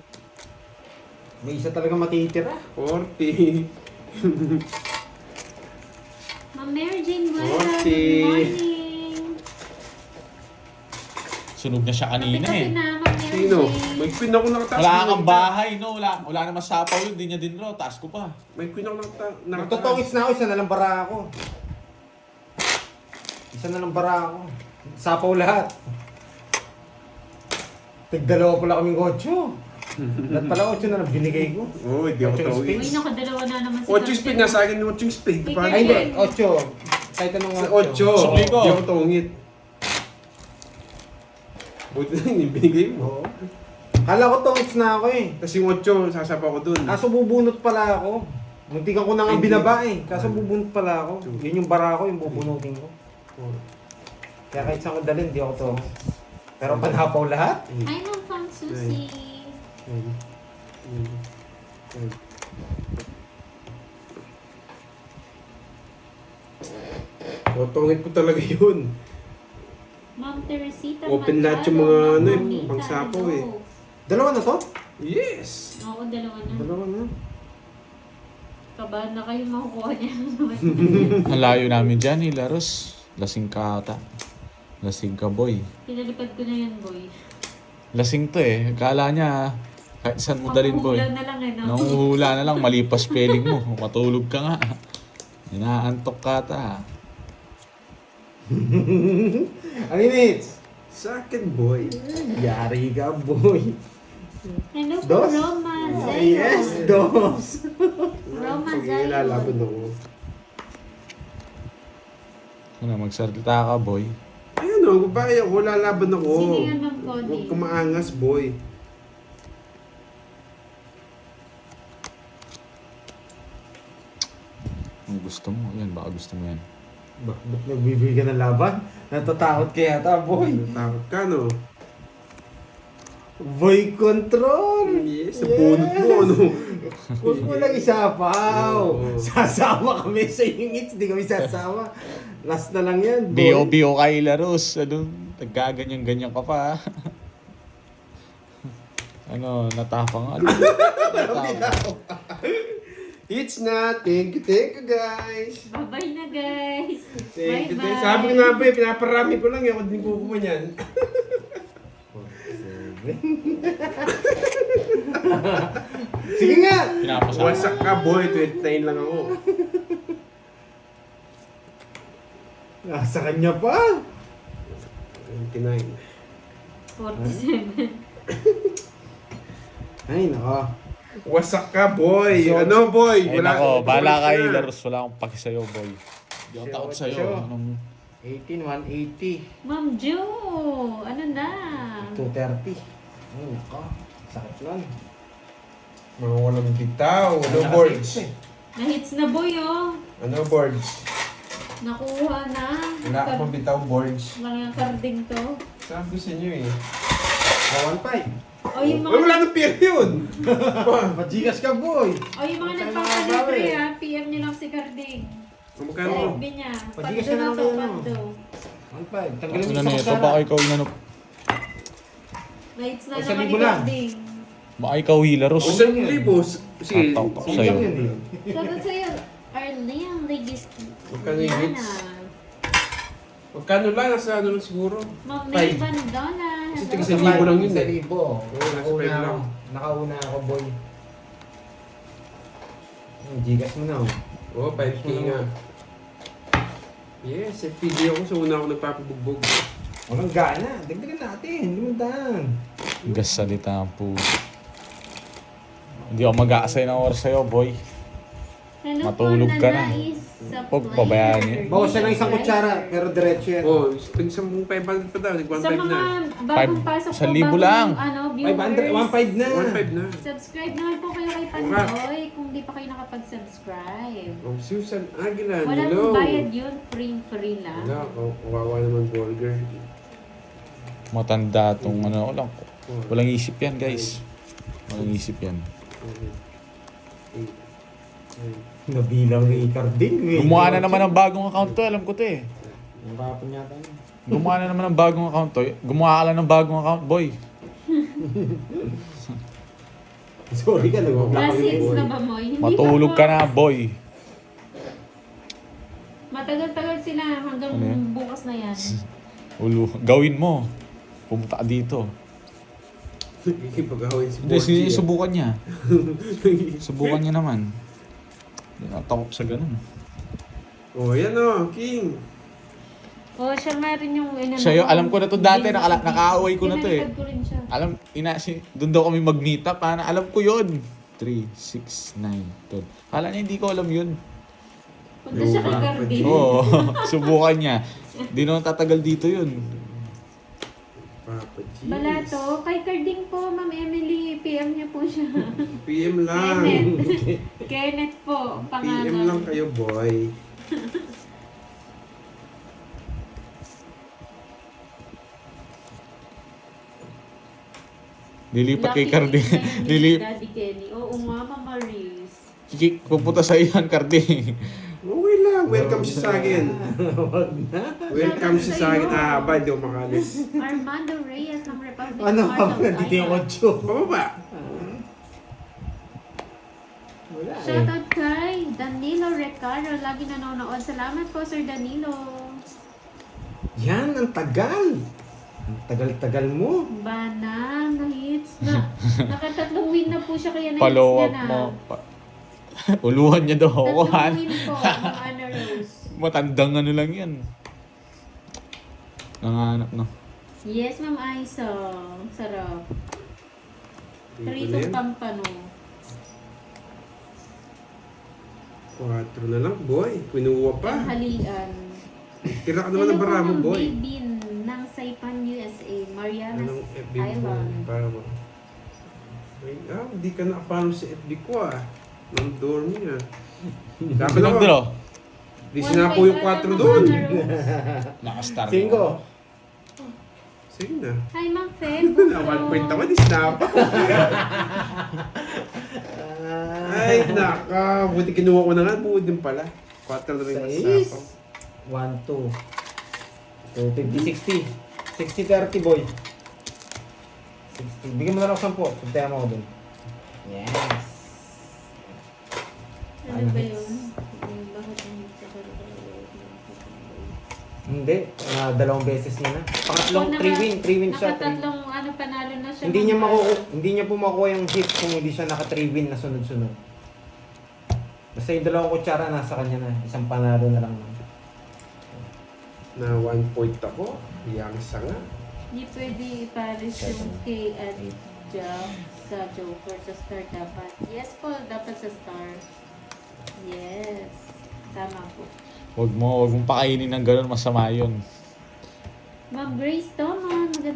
May isa talaga matitira. 40. Ma'am Mary Jane Guerra, Okay. good morning. Sunog na siya kanina Kape-kape eh. na, Ma'am Mary Sino? Jane. May queen ako nakataas. Wala kang bahay, no? Wala naman sapaw yun. Di niya din raw. Taas ko pa. May queen ako nakataas. Magtotongits na ako, isa na lang bara ako. Isa na lang bara ako. Sapaw lahat. Tigdalawa pala kaming 8. Lahat pala 8 na lang binigay ko. Oo, hindi ako Ocho tawid. Uy, nakadalawa na naman si 8 speed na sa akin yung 8 speed. Ay, Paano? Ay hindi, 8. Kahit anong Sa 8. 8. Sukli ko. Hindi ako tungit. Buti na yung binigay mo. Oo. Kala ko tongits na ako eh. Tapos yung 8, sasapa ko dun. Kaso bubunot pala ako. Muntikan ko na nga Ay, binaba eh. Kaso bubunot pala ako. Yun yung bara ko, yung bubunutin ko. Oh. Kaya kahit saan ko dalhin, di ako to. Pero panapaw lahat. Hi, Ma'am Fang Susie. O, tungit ko talaga yun. Ma'am Teresita Open lahat yung Manalo, mga ano eh, Ma'am Mita, pangsapaw hello. eh. Dalawa na to? Yes! Oo, dalawa na. Dalawa na. Kabahan na kayo makukuha niya. Ang layo namin dyan, Hilaros. Lasing ka ata. Lasing ka, boy. Pinalipad ko na yan, boy. Lasing to eh. Kala niya, kahit saan mo dalhin, boy. Makuhula na lang eh, no? Nanguhula na lang, mali pa spelling mo. Matulog ka nga. Inaantok ka ata. Ang minutes? Sa akin, boy. Yari ka, boy. Hello po, Dos? Roma Zeo. Yes, dos. Roma Pag Zion. ilalaban ako. Ano, magsalita ka, boy. Ayun o, babae ako, lalaban ako. Sino yan, Ma'am Connie? Huwag ka maangas, boy. Kung gusto mo, yan, baka gusto mo yan. Ba't nagbibigay ka ng laban? Natatakot ka yata, boy. Takot ka, no? Boy control! Yes, sa bunot mo, ano? Huwag mo lang isapaw. Oo. Sasama kami sa units, di kami sasama. Last na lang yan, boy. B.O.B.O. kay Larus. Ano, naggaganyan-ganyan ka pa. Ano, natapang. Ano? Natapang. It's na. Thank you, guys. Bye-bye na, guys. Thank you, Bye-bye. Sabi ko nga ba, pinaparami ko lang, ako din kukuha niyan. Sige nga! Pinapasama. Wasak ka, boy. 29 lang ako. Nasa kanya pa. 29. 47. Ay, nako. Wasak ka, boy. Ano, boy? Ay nako, bala ka kay Larus. Wala akong paki sa'yo, boy. Hindi ako takot sa'yo. Siya. Anong... 18, 180. Ma'am Jo, ano na? 230. Ay, nako. Sakit lang. Mga walang bitaw. Ano, Ay, boards? nakasix eh. Na-hits na boy, oh. Ano, boards? Nakuha na. Wala ka pang bitaw, boards. Mga karding to. Sabi ko sa inyo eh. 1.5. O yung Ay, mga, wala nang pera yun! Pajigas ka, boy. o yung mga Saan nagpapalibre mga ha, PM nyo lang si Karding. Sa Magkano? FB niya. Pajigas Pando ka na na to, kayo, no? pando. 1.5. Tanggalin mo Ano sa nito? kusara. Baka ikaw inano... Na-hits na Ay, naman 1,000 ni lang. Karding. Baka ikaw Larus. O, 1,000. Sige. Tatak Sige sa'yo. yun eh. Shoutout sa'yo, Arlene Legis. Magkano yung hits? Magkano lang? Nasa ano lang siguro? Ma'am Five. May Bandona. Kasi Hello. tig- 1,000 lang yun eh. 1,000. nasa Nakauna five ako. lang. Nakauna ako, boy. Jigas mo na, oh. Oo, 5K nga. Yes, FPD ako. So, una ako nagpapabugbog. Walang gana. Dagdagan natin. Limuntan. Gas salita ang puso. Hindi ako mag-aasay ng oras sa'yo, boy. Hello Matulog po, ka na. Nanais sa Huwag pabayaan niya. Bawas siya ng isang kutsara, pero diretso yan. Oo, tig 500 pa daw. Tig 1,500 Sa mga na. bagong Five- pasok sa po, libo bagong, lang. ano, 500, viewers. 1.5 na. 1,500 na. Subscribe naman po kayo kay Pandoy kung di pa kayo nakapag-subscribe. Oh, Susan Aguilan. Wala Hello. pong bayad yun, free lang. Wala. Kawawa naman burger. Matanda tong ano. Walang isip yan, guys. Walang isip yan. Nabilang ni Carding. Gumawa na naman ng bagong account to. Alam ko to eh. Ang kapon yata yun. Gumawa na naman ng bagong account to. Gumawa ka lang ng bagong account, boy. Sorry ka, nag-block Last ako hits yun. na ba mo? Hindi Matulog pa ka po. na, boy. Matagal-tagal sila hanggang Ano yan? bukas na yan. Ulo. Gawin mo. Pumunta ka dito. Ikipag-awin si Hindi, Borgie. subukan niya. Subukan niya naman. Hindi natakot sa ganun. Oh, yan o, King. Oh, siya nga rin yung inano. Siya yun, alam ko na to dati, nakaaway ko na to eh. Pinalitad ko rin siya. Alam, doon daw kami mag-meet up. Alam ko yun. 3, 6, 9, 12. Kala niya hindi ko alam yun. Punta siya kay Carding. Oo, subukan niya. Di naman tatagal dito yun. Papa Cheese. Balato, kay Carding po, Ma'am Emily, PM niya po siya. PM lang. Kenneth. Kenneth po, pangalan. PM lang kayo, boy. Lilipat kay Lucky Carding. hit na yun ni Lilip. Daddy Kenny. Oo nga, Ma'am Maris. Pupunta sa iyan, Carding. Okay lang. Welcome siya sa akin. Wag na. Welcome siya sa akin. Haba, hindi ako makalis. Armando Reyes ng Republic Ano of ka ba? Nandito yung kotso. Pababa. Wala eh. Shoutout kay Danilo Recaro. Lagi nanonood. Salamat po, Sir Danilo. Yan, ang tagal. Ang tagal-tagal mo. Bana, na-hits na. Nakatatlong win na po siya, kaya na-hits Follow niya up na. mo. Uluhan niya daw ako, Tatlong Han. win po, mga Ana Rose. Matandang ano lang yan. Nanganap no. Yes, Ma'am Aisa. Sarap. Hindi ko na Pritong yan. pampano. 4 na lang, boy. Kinuha pa. Tanghalian. Tira ka naman ng bara mo, boy. Baby ng Saipan, USA. Marianas Anong FB mo? Island. Para mo. Ay, hindi ka nakapalo sa FB ko ah. Nang dorm niya. Dapat Sinong ako. draw? Di sinapo yung 4 doon. Nakastar. 5. Sige na. Hi, Ma'am Feb. Na 1 point ako, di sinapa. Ay, naka. Buti kinuha ko na nga. Buod din pala. 4 na rin Sais. masapa. 1, 2. 2, 50, 60. 60, 30, boy. 60. Bigyan mo na lang 10. Puntayan mo ako dun. Yes. Ano ba yun? Bakit hindi sa Hindi. 2 beses niya na. Pangatlong 3 win siya. Nakatatlong panalo na siya. Hindi niya po makuha yung hit kung hindi siya naka 3 win na sunod-sunod. Basta yung 2 kutsara nasa kanya na. Isang panalo na lang. Na 1 point ako. Yang nga. Hindi pwede ipares yung K at Jack sa Joker sa star dapat. Yes po, dapat sa star. Yes. Tama po. Huwag mong pakainin ng ganun, masama yun. Ma'am Grace Toman, maganda